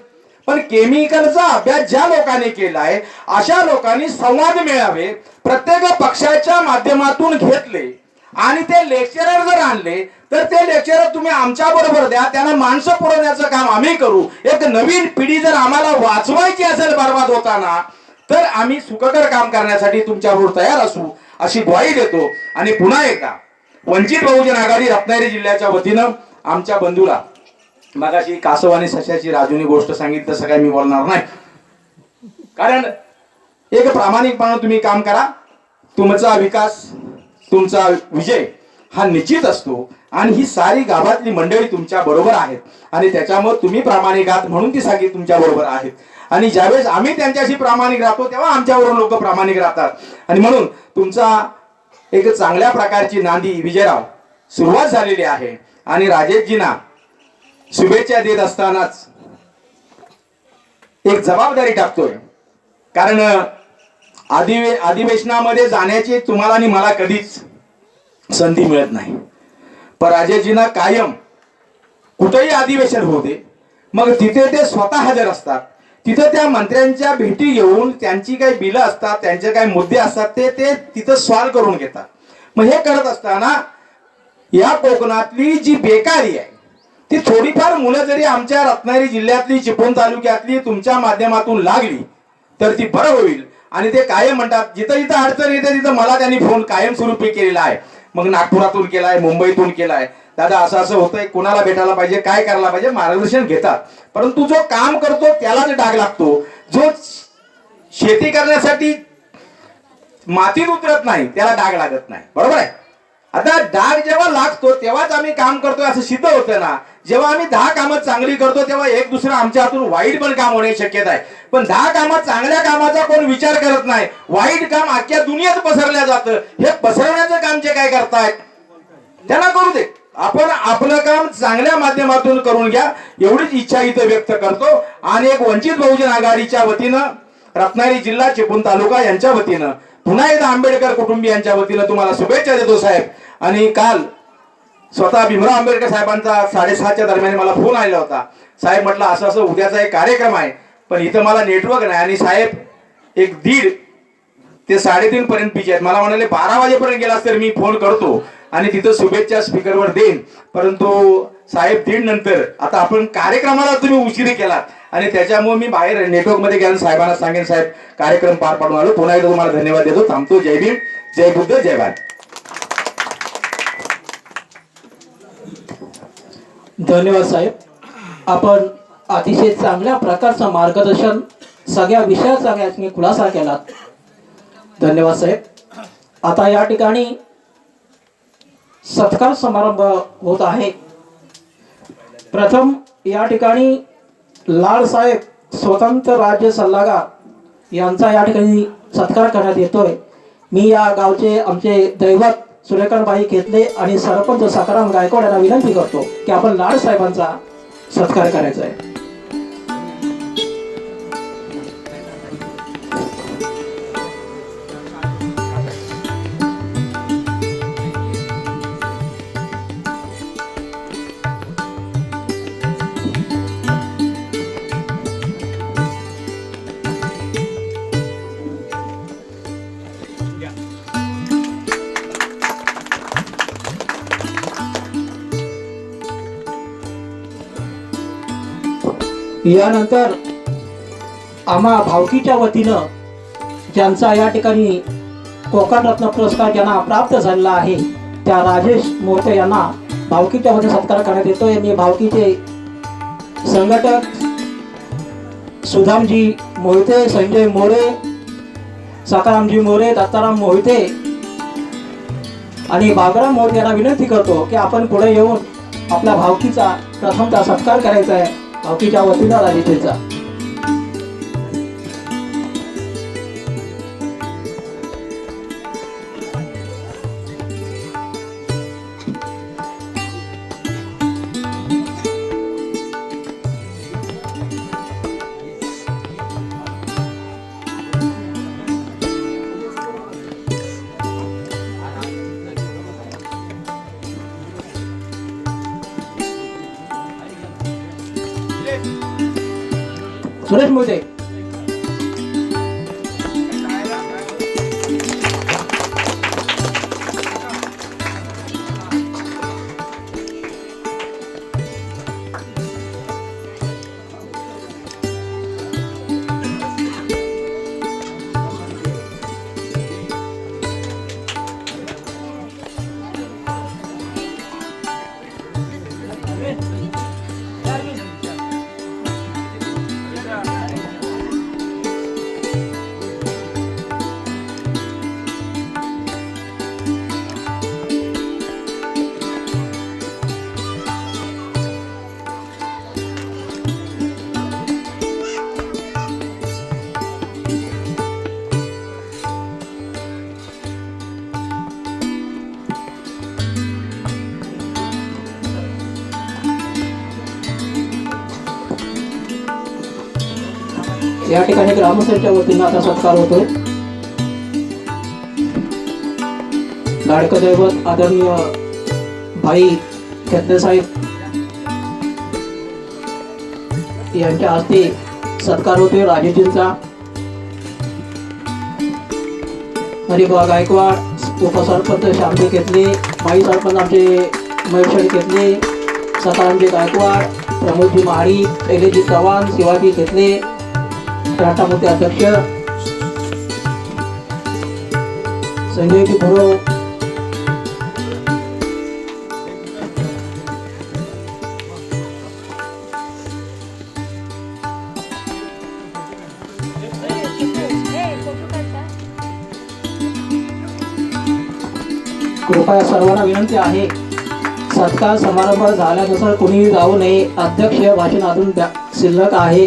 पण केमिकलचा अभ्यास ज्या लोकांनी केलाय अशा लोकांनी संवाद मिळावे, प्रत्येक पक्षाच्या माध्यमातून घेतले आणि ते लेक्चरर जर आणले तर ते लेक्चरर तुम्ही आमच्या बरोबर द्या, त्यांना माणसं पुरवण्याचं काम आम्ही करू. एक नवीन पिढी जर आम्हाला वाचवायची असेल बर्बाद होताना, तर आम्ही सुखकर काम करण्यासाठी तुमच्याबरोबर तयार असू अशी ग्वाही देतो. आणि पुन्हा एकदा वंचित बहुजन आघाडी रत्नागिरी जिल्ह्याच्या वतीनं आमच्या बंधूला, मगाशी कासव आणि सशाची राजूनी गोष्ट सांगितलं, तसं काही मी बोलणार नाही, कारण एक प्रामाणिकपणे तुम्ही काम करा. तुमचा विकास, तुमचा विजय हा निश्चित असतो. आणि ही सारी गावातली मंडळी तुमच्या बरोबर आहेत आणि त्याच्यामुळे तुम्ही प्रामाणिक आहात म्हणून ती सगळी तुमच्या बरोबर आहेत. आणि ज्यावेळेस आम्ही त्यांच्याशी प्रामाणिक राहतो तेव्हा आमच्याबरोबर लोक प्रामाणिक राहतात. आणि म्हणून तुमचा एक चांगल्या प्रकारची नांदी विजयराव सुरुवात झालेली आहे. आणि राजेशजींना शुभेच्छा देत असतानाच एक जबाबदारी टाकतोय, कारण अधिवेशनामध्ये जाण्याची तुम्हाला आणि मला कधीच संधी मिळत नाही. पण राजेशजींना कायम कुठेही अधिवेशन होते, मग तिथे ते स्वतः हजर असतात. तिथे त्या मंत्र्यांच्या भेटी घेऊन त्यांची काही बिलं असतात, त्यांचे काही मुद्दे असतात, ते तिथं सॉल्व्ह करून घेतात. मग हे करत असताना या कोकणातली जी बेकारी आहे ती थोडीफार मुलं जरी आमच्या रत्नागिरी जिल्ह्यातली, चिपळूण तालुक्यातली तुमच्या माध्यमातून लागली तर ती बरं होईल. आणि ते कायम म्हणतात, जिथं जिथं अडचण येते तिथं मला त्यांनी फोन कायमस्वरूपी केलेला आहे. मग नागपुरातून केलाय, मुंबईतून केलाय, दादा असं असं होतंय, कोणाला भेटायला पाहिजे, काय करायला पाहिजे, मार्गदर्शन घेतात. परंतु जो काम करतो त्यालाच डाग लागतो. जो शेती करण्यासाठी मातीत उतरत नाही त्याला डाग लागत नाही. बरोबर आहे. आता डाग जेव्हा लागतो तेव्हाच आम्ही काम करतोय असं सिद्ध होतं ना. जेव्हा आम्ही 10 कामं चांगली करतो तेव्हा एक दुसरं आमच्या हातून वाईट पण काम होण्याची शक्यता आहे. पण 10 कामात चांगल्या कामाचा कोण विचार करत नाही. वाईट काम अख्ख्या दुनियेत पसरल्या जातं. हे पसरवण्याचं काम जे काय करतायत त्यांना करू दे. आपण आपलं काम चांगल्या माध्यमातून करून घ्या एवढीच इच्छा इथं व्यक्त करतो. आणि एक वंचित बहुजन आघाडीच्या वतीनं, रत्नागिरी जिल्हा, चिपळूण तालुका यांच्या वतीनं पुन्हा एकदा आंबेडकर कुटुंबियांच्या वतीनं तुम्हाला शुभेच्छा देतो साहेब. आणि काल स्वतः भीमराव आंबेडकर साहेबांचा 6:30च्या दरम्यान मला फोन आलेला होता. साहेब म्हटलं असं असं उद्याचा एक कार्यक्रम आहे, पण इथं मला नेटवर्क नाही. आणि साहेब 1:30 ते 3:30 पर्यंत बिजी आहेत. मला म्हणाले 12 वाजेपर्यंत गेलास तर मी फोन करतो आणि तिथं शुभेच्छा स्पीकरवर देईन. परंतु साहेब 1:30 नंतर आता आपण कार्यक्रमाला तुम्ही उशिरी केलात आणि त्याच्यामुळे मी बाहेर नेटवर्क मध्ये गेलो. साहेबांना सांगेन साहेब कार्यक्रम पार पाडून आलो. पुन्हा एकदा तुम्हाला धन्यवाद देतो. थांबतो. जय भीम, जय बुद्ध, जय भारत. धन्यवाद साहेब. आपण अतिशय चांगल्या प्रकारचं मार्गदर्शन सगळ्या विषयाचा तुम्ही खुलासा केलात. धन्यवाद साहेब. आता या ठिकाणी सत्कार समारंभ होत आहे. प्रथम या ठिकाणी लाड साहेब स्वतंत्र राज्य सल्लागार यांचा या ठिकाणी सत्कार करण्यात येतोय. मी या गावचे आमचे दैवत सूर्यकांतबाई खेतले आणि सरपंच सकाराम गायकवाड यांना विनंती करतो की आपण लाड साहेबांचा सत्कार करायचा आहे. यानंतर आम्हा भावकीच्या वतीनं ज्यांचा या ठिकाणी कोकण रत्न पुरस्कार ज्यांना प्राप्त झालेला आहे त्या राजेश मोहिते यांना भावकीच्या वतीने सत्कार करण्यात येतो. यांनी भावकीचे संघटक सुधामजी मोहिते, संजय मोरे, सकारामजी मोरे, दत्ताराम मोहिते आणि बाबराम मोहिते यांना विनंती करतो की आपण पुढे येऊन आपल्या भावकीचा प्रथमतः सत्कार करायचा आहे. भावकीच्या वतीनं राजेशचा सुरेश मोहिते. या ठिकाणी ग्रामस्थांच्या वतीनं आता सत्कार होतोय. लाडकं दैवत आदरणीय भाई खेतले साहेब यांच्या हस्ते सत्कार होतोय राजेजींचा. हरिबा गायकवाड, उपसरपंच श्यामजी घेतले, माई सरपंच आमचे महेशजी घेतले, सकारामजी गायकवाड, प्रमोदजी महाडी, शैलेजी चव्हाण, शिवाजी घेतले, राष्ट्रमूर्ती अध्यक्ष संजयजी भुरो, कृपया सर्वांना विनंती आहे, सत्कार समारंभ झाल्यानंतर कोणीही जाऊ नये. अध्यक्ष भाषण अजून शिल्लक आहे.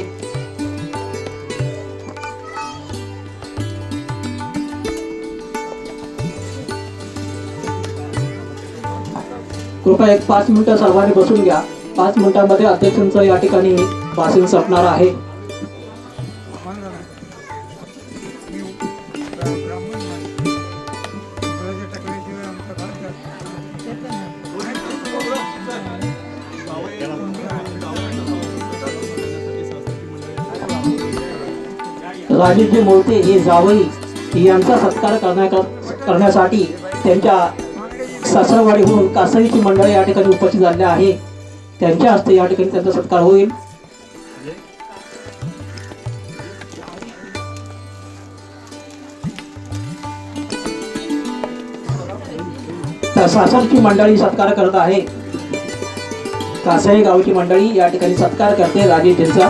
कृपया एक 5 मिनिटं सर्वांनी बसून घ्या. 5 मिनिटांमध्ये अध्यक्षांचं या ठिकाणी भाषण संपणार आहे. राजेशजी मोहिते हे जावई यांचा सत्कार करण्यासाठी त्यांच्या सासरवाडीहून कासईची मंडळी या ठिकाणी उपस्थित झाले आहे. त्यांच्या हस्ते या ठिकाणी त्यांचा सत्कार होईल. तर सासरची मंडळी सत्कार करत आहे. कासई गावची मंडळी या ठिकाणी सत्कार करते राजेशजींचा.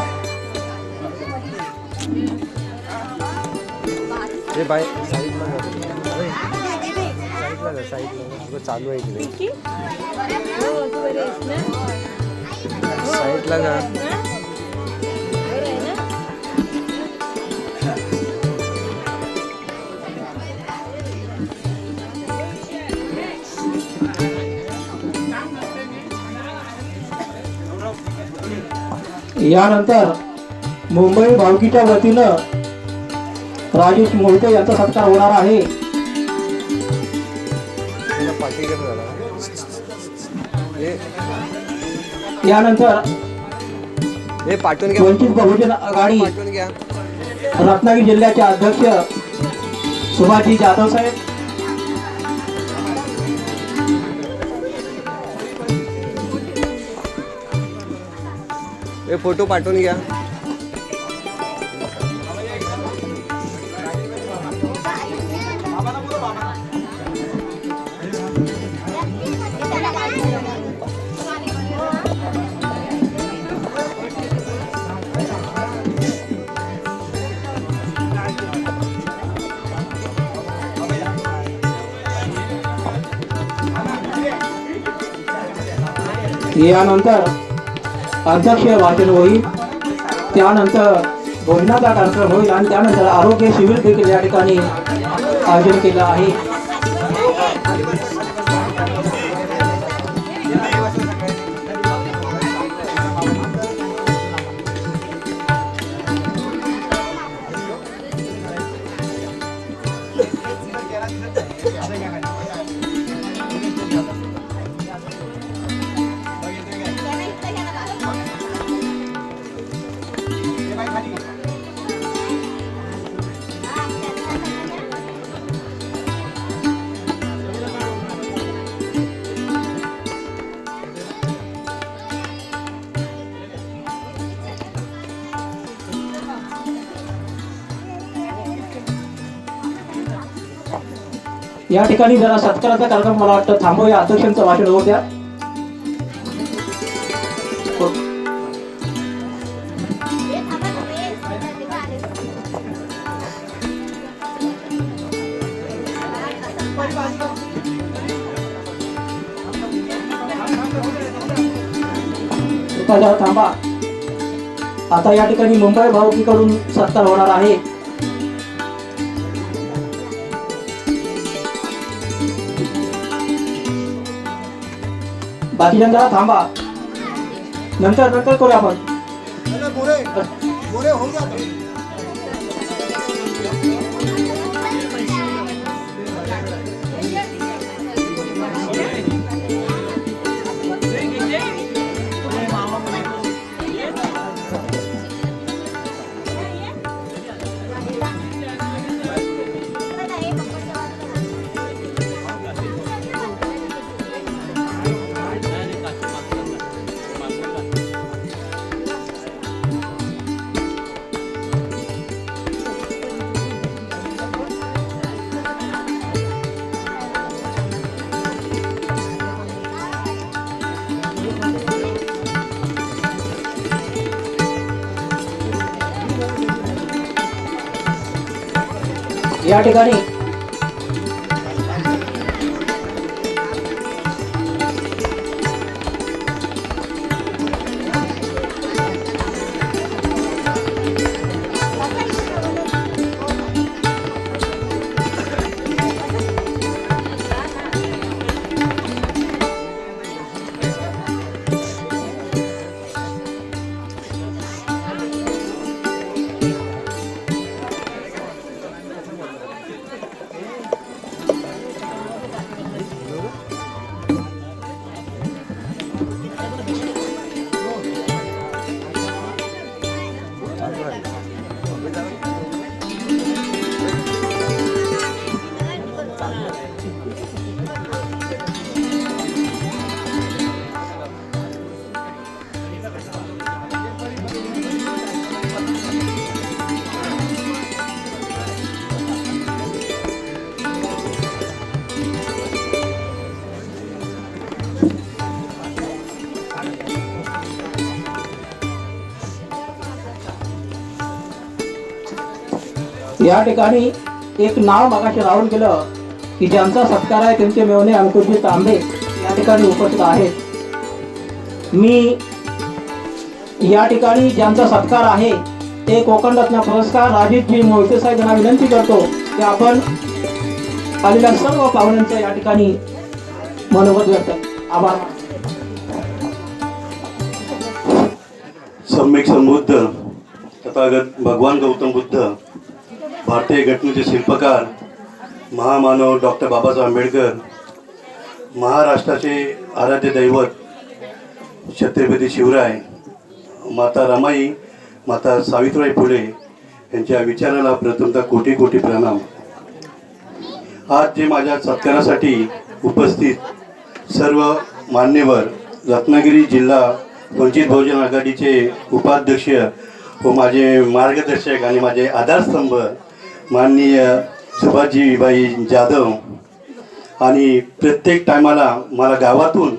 चालू आहे इकडे साईडला जा. यानंतर मुंबई भावकीच्या वतीनं राजेश मोहिते यांचा सत्कार होणार आहे. यानंतर वंचित बहुजन आघाडी रत्नागिरी जिल्ह्याचे अध्यक्ष सुभाषजी जाधव साहेब, हे फोटो पाठवून घ्या. यानंतर अध्यक्ष भाषण होईल. त्यानंतर भोजनाचा कार्यक्रम होईल आणि त्यानंतर आरोग्य शिबिर देखील या ठिकाणी आयोजन केलं आहे. या ठिकाणी जरा सत्काराचा कार्यक्रम मला वाटतं थांबवूया. अध्यक्षांचं भाषण होऊ द्या. जरा थांबा. आता या ठिकाणी मुंबई भावकीकडून सत्कार होणार आहे. बाकीच्या जरा थांबा. नंतर करूया आपण. या ठिकाणी या ठिकाणी एक नाव मागाशी राहून गेलं की ज्यांचा सत्कार आहे त्यांचे मेवणे अंकुशजी तांबे या ठिकाणी उपस्थित आहेत. मी या ठिकाणी ज्यांचा सत्कार आहे ते कोकण रत्न पुरस्कार राजेशजी मोहिते साहेब यांना विनंती करतो की आपण आलेल्या सर्व पाहुण्यांचं या ठिकाणी मनोगत व्यक्त आभार. सम्यक संबुद्ध तथागत भगवान गौतम बुद्ध, भारतीय घटनेचे शिल्पकार महामानव डॉक्टर बाबासाहेब आंबेडकर, महाराष्ट्राचे आराध्य दैवत छत्रपती शिवराय, माता रमाई, माता सावित्रीबाई फुले यांच्या विचाराला प्रथमतः कोटी कोटी प्रणाम. आज जे माझ्या सत्कारासाठी उपस्थित सर्व मान्यवर, रत्नागिरी जिल्हा वंचित बहुजन आघाडीचे उपाध्यक्ष व माझे मार्गदर्शक आणि माझे आधारस्तंभ माननीय सुभाषजीबाई जाधव आणि प्रत्येक टायमाला मला गावातून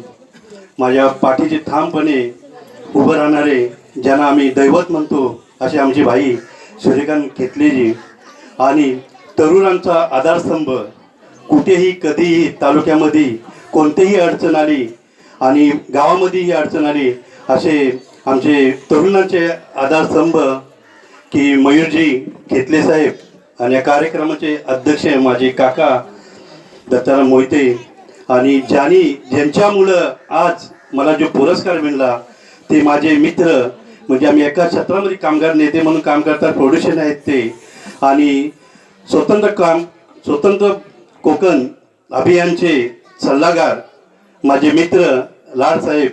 माझ्या पाठीचे ठामपणे उभं राहणारे, ज्यांना आम्ही दैवत म्हणतो, असे आमची भाई सूर्यकांत खेतलेजी आणि तरुणांचा आधारस्तंभ, कुठेही कधीही तालुक्यामध्ये कोणतीही अडचण आली आणि गावामध्येही अडचण आली असे आमचे तरुणांचे आधारस्तंभ की मयूरजी खेतले साहेब आणि या कार्यक्रमाचे अध्यक्ष माझे काका दत्ताराम मोहिते आणि ज्यांच्यामुळं आज मला जो पुरस्कार मिळाला ते माझे मित्र, म्हणजे आम्ही एका क्षेत्रामध्ये कामगार नेते म्हणून काम करतात, प्रोड्युशन आहेत ते, आणि स्वतंत्र कोकण अभियानचे सल्लागार माझे मित्र लाडसाहेब.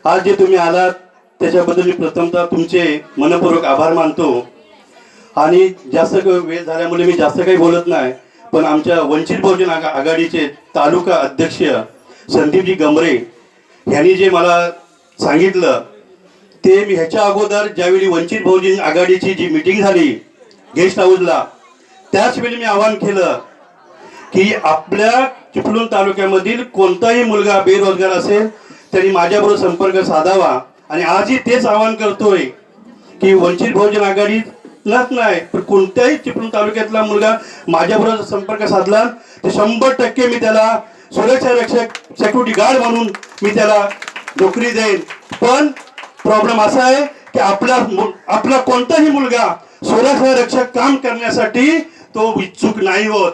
आज जे तुम्ही आलात त्याच्याबद्दल मी प्रथमतः तुमचे मनपूर्वक आभार मानतो. आणि जास्त वेळ झाल्यामुळे मी जास्त काही बोलत नाही, पण आमच्या वंचित बहुजन आघाडीचे तालुका अध्यक्ष संदीपजी गमरे यांनी जे मला सांगितलं ते मी ह्याच्या अगोदर ज्यावेळी वंचित बहुजन आघाडीची जी मीटिंग झाली गेस्ट हाऊसला, त्याचवेळी मी आवाहन केलं की आपल्या चिपळूण तालुक्यामधील कोणताही मुलगा बेरोजगार असेल त्यांनी माझ्याबरोबर संपर्क साधावा. आणि आजही तेच आवाहन करतोय की वंचित बहुजन आघाडीलाच नाही पण कोणत्याही चिपळूण तालुक्यातला मुलगा माझ्याबरोबर संपर्क साधला ते 100% मी त्याला सुरक्षा रक्षक सिक्युरिटी गार्ड म्हणून मी त्याला नोकरी देईन. पण प्रॉब्लेम असा आहे की आपला कोणताही मुलगा सुरक्षा रक्षक काम करण्यासाठी तो इच्छुक नाही होत,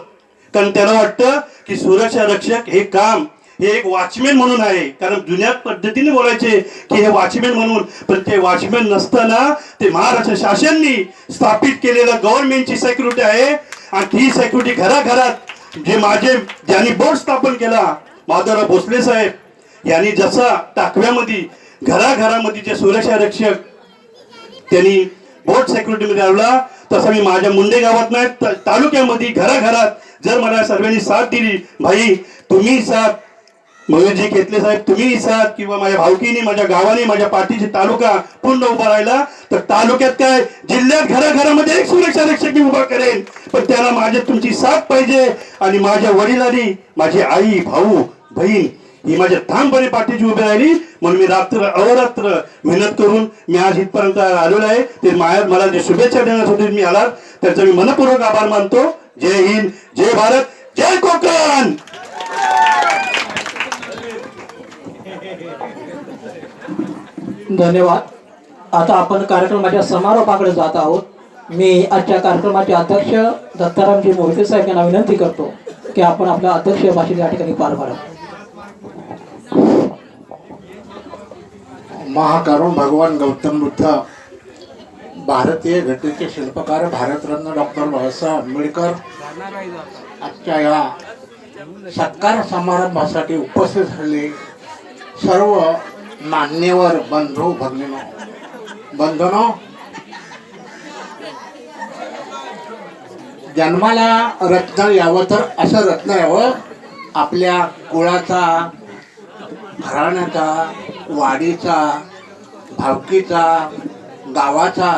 कारण त्याला वाटतं की सुरक्षा रक्षक हे काम हे एक वॉचमॅन म्हणून आहे. कारण जुन्या पद्धतीने बोलायचे की हे वॉचमॅन म्हणून, पण ते वॉचमॅन नसताना ते महाराष्ट्र शासनाने स्थापित केलेलं गव्हर्नमेंटची सिक्युरिटी आहे. आणि ही सिक्युरिटी घराघरात ज्यांनी बोर्ड स्थापन केला माधवराव भोसले साहेब यांनी, जसा टाकव्यामध्ये घराघरामध्ये जे सुरक्षा रक्षक त्यांनी बोर्ड सिक्युरिटीमध्ये आणला, तसं मी माझ्या मुंडे गावात नाही तालुक्यामध्ये घराघरात जर मला सर्वांनी साथ दिली, भाई तुम्ही साथ, मयूरजी खेतले साहेब तुम्ही साथ, किंवा माझ्या भावकीने, माझ्या गावाने, माझ्या पाठीचे तालुका पूर्ण उभा राहिला, तर तालुक्यात काय जिल्ह्यात घराघरामध्ये एक सुरक्षा रक्षक मी उभा करेन. पण त्याला माझ्या तुमची साथ पाहिजे. आणि माझ्या वडिलांनी, माझी आई, भाऊ, बहीण ही माझ्या ठामपणे पाठीची उभी राहिली, म्हणून मी अहोरात्र मेहनत करून मी आज इथपर्यंत आलेलो आहे. ते मला जे शुभेच्छा देण्यासाठी मी आलात त्याचा मी मनपूर्वक आभार मानतो. जय हिंद, जय भारत, जय कोकण. धन्यवाद. आता आपण कार्यक्रमाच्या समारोपाकडे जात आहोत. मी आजच्या कार्यक्रमाचे अध्यक्ष दत्तारामजी मोहिते साहेब यांना विनंती करतो की आपण आपलं अध्यक्ष भाषण या ठिकाणी पार पाडा. महाकरुण भगवान गौतम बुद्ध, भारतीय घटनेचे शिल्पकार, भारतरत्न डॉक्टर बाबासाहेब आंबेडकर आजच्या या सत्कार समारंभासाठी उपस्थित झाले सर्व मान्यवर बंधू बंधूंनो, जन्माला रत्न यावं तर असं रत्न यावं आपल्या कुळाचा, घराण्याचा, वाडीचा, भावकीचा, गावाचा,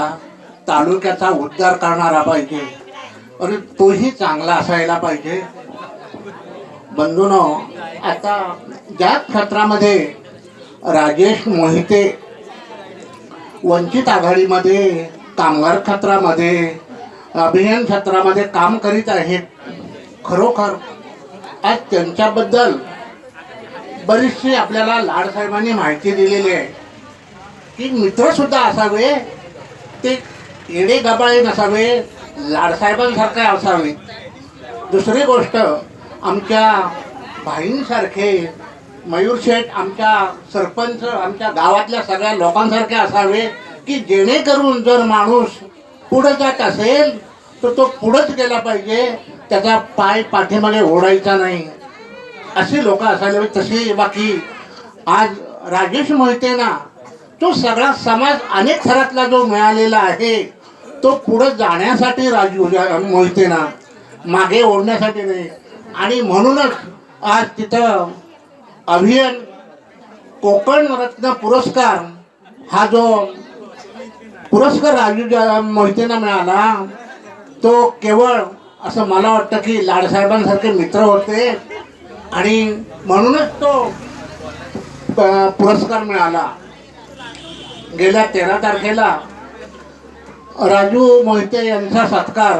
तालुक्याचा उद्धार करणारा पाहिजे आणि तोही चांगला असायला पाहिजे. बंधूंनो, आता ज्या क्षेत्रामध्ये राजेश मोहिते वंचित आघाडीमध्ये, कामगार क्षेत्रामध्ये, अभियान क्षेत्रामध्ये काम करीत आहेत, खरोखर आज त्यांच्याबद्दल बरीचशी आपल्याला लाडसाहेबांनी माहिती दिलेली आहे की मित्रसुद्धा असावे, ते येडे गबाळे नसावे, लाडसाहेबांसारखे असावे. दुसरी गोष्ट, आमच्या भाईंसारखे, मयूर शेठ आमच्या सरपंच, आमच्या गावातल्या सगळ्या लोकांसारखे असावे की जेणेकरून जर माणूस पुढे जात असेल तर तो पुढंच गेला पाहिजे, त्याचा पाय पाठीमागे ओढायचा नाही, अशी लोक असायला हवी. तशी बाकी आज राजेश मोहितेंना तो सगळा समाज अनेक थरातला जो मिळालेला आहे तो पुढे जाण्यासाठी राजू मोहितेंना, मागे ओढण्यासाठी नाही. आणि म्हणूनच आज तिथं अभियान कोकण रत्न पुरस्कार हा जो पुरस्कार राजू मोहितेंना मिळाला तो केवळ असं मला वाटतं की लाडसाहेबांसारखे मित्र होते आणि म्हणूनच तो पुरस्कार मिळाला. गेल्या 13 तारखेला राजू मोहिते यांचा सत्कार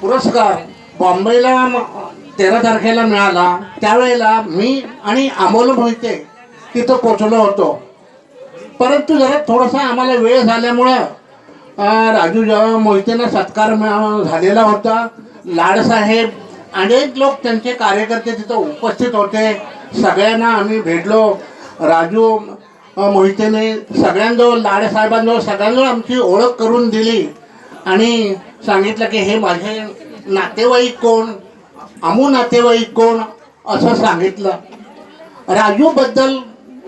पुरस्कार बॉम्बेला 13 तारखेला मिळाला. त्यावेळेला मी आणि अमोल मोहिते तिथं पोचलो होतो, परंतु जरा थोडासा आम्हाला वेळ झाल्यामुळं राजू मोहितेंना सत्कार झालेला होता. लाडसाहेब, अनेक लोक त्यांचे कार्यकर्ते तिथं उपस्थित होते. सगळ्यांना आम्ही भेटलो. राजू मोहितेने सगळ्यांजवळ, लाडसाहेबांजवळ सगळ्यांजवळ आमची ओळख करून दिली आणि सांगितलं की हे माझे नातेवाईक कोण, अमू नातेवाईक कोण, असं सांगितलं. राजूबद्दल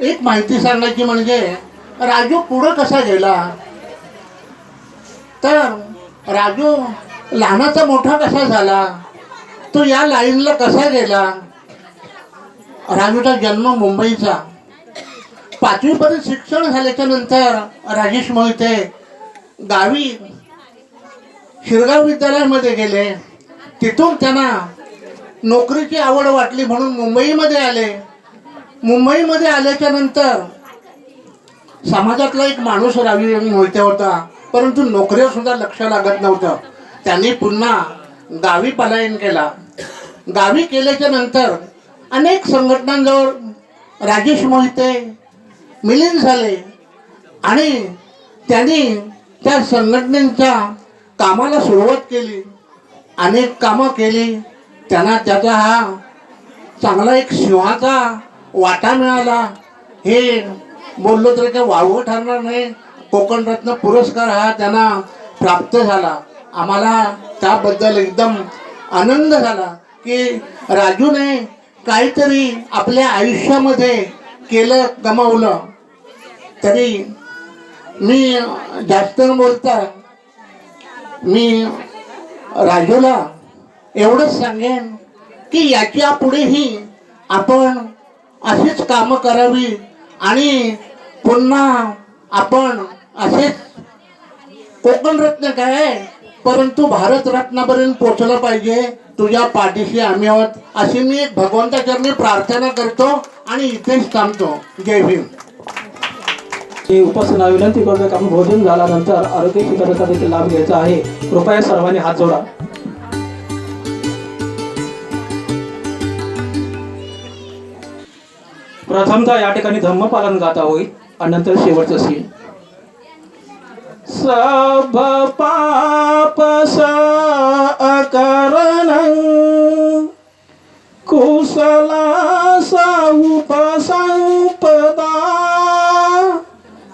एक माहिती सांगायची म्हणजे राजू पुढं कसा गेला, तर राजू लहानाचा मोठा कसा झाला, तो या लाईनला कसा गेला. राजूचा जन्म मुंबईचा. 5वी पर्यंत शिक्षण झाल्याच्या नंतर राजेश मोहिते गावी शिरगाव विद्यालयामध्ये गेले. तिथून त्यांना नोकरीची आवड वाटली म्हणून मुंबईमध्ये आले. मुंबईमध्ये आल्याच्या नंतर समाजातला एक माणूस राजू मोहिते होता, परंतु नोकरीवर सुद्धा लक्ष लागत नव्हतं. त्यांनी पुन्हा गावी पलायन केला. गावी केल्याच्या नंतर अनेक संघटनांजवळ राजेश मोहिते मिलीन झाले आणि त्यांनी त्या संघटनेच्या कामाला सुरुवात केली. अनेक कामं केली. त्यांना त्याचा हा चांगला एक सिंहाचा वाटा मिळाला. हे बोललो तरी काही वावगं ठरणार नाही. कोकण रत्न पुरस्कार हा त्यांना प्राप्त झाला. आम्हाला त्याबद्दल एकदम आनंद झाला की राजूने काहीतरी आपल्या आयुष्यामध्ये केलं, कमावलं. तरी मी जास्त न बोलता मी राजूला एवढंच सांगेन की याच्या पुढेही आपण अशीच कामं करावी आणि पुन्हा आपण असेच कोकण रत्न काय परंतु भारत रत्नापर्यंत पोहोचलं पाहिजे. तुझ्या पाठीशी आम्ही आहोत अशी मी एक भगवंताचरणी प्रार्थना करतो आणि इथेच थांबतो. जय भीम. मी उपासना विनंती करतो की आपण भोजन झाल्यानंतर आरोग्य शिबिराचा देखील लाभ घ्यायचा आहे. कृपया सर्वांनी हात जोडा. प्रथमतः या ठिकाणी धम्मपालन गाथा होईल आणि नंतर शेवटचं सीन. सब पाप अकरणं कुशला उपसंपदा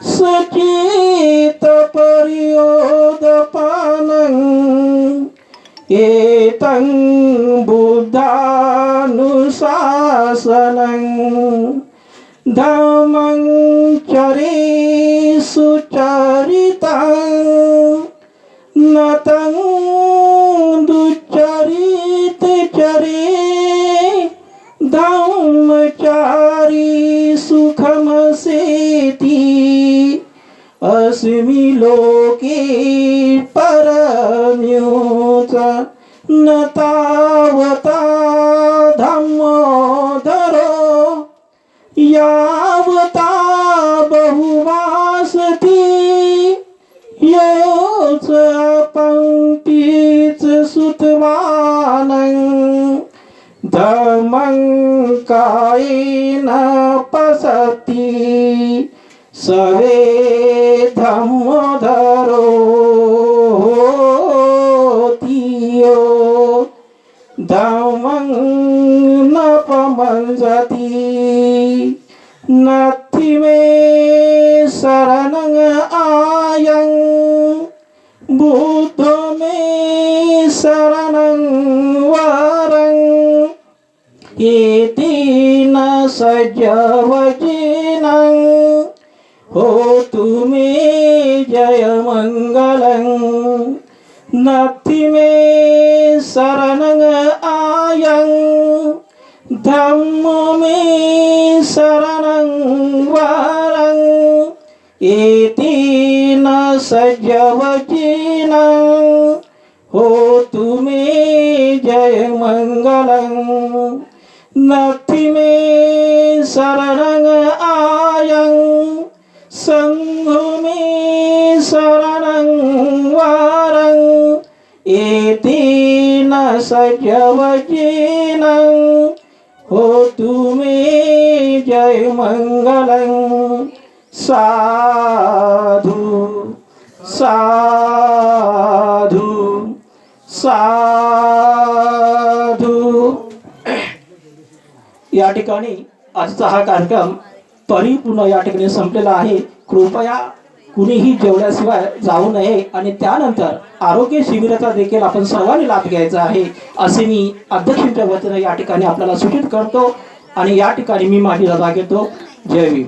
सचित परियोदपानं एतं बुद्धानुशासनं धम्मं चरे सुचरितं नतं दुच्चरित चरे धम्मचारी सुखमसेति अस्मि लोके परम्योच न तावता धम्मोधरो यावता बहुवासति योच पंक्तीच सुतवानं धम्मं कायेन पसति सवे धम्मोधरो तियो धम्मं न पमंजति नथि मे शरणं आयं बुद्धो मे शरणं वरं एतेन सज्जवचनं होतु मे जयमङ्गलं नथि मे शरणं आयं धम्मो मे शरणं वरं एतेन सज्जवचनं होतु मे जयमङ्गलं नथि मे शरणं आयं संघो मे शरणं वरं एतेन सज्जवचनं होतु मे जयमङ्गलं साधु साधु साधु. या ठिकाणी आजचा हा कार्यक्रम परिपूर्ण या ठिकाणी संपलेला आहे. कृपया कुणीही जेवल्याशिवाय जाऊ नये आणि त्यानंतर आरोग्य शिबिराचा देखील आपण सर्वांनी लाभ घ्यायचा आहे असे मी अध्यक्षांच्या वतीने या ठिकाणी आपल्याला सूचित करतो आणि या ठिकाणी मी माझी रजा घेतो. जय भीम.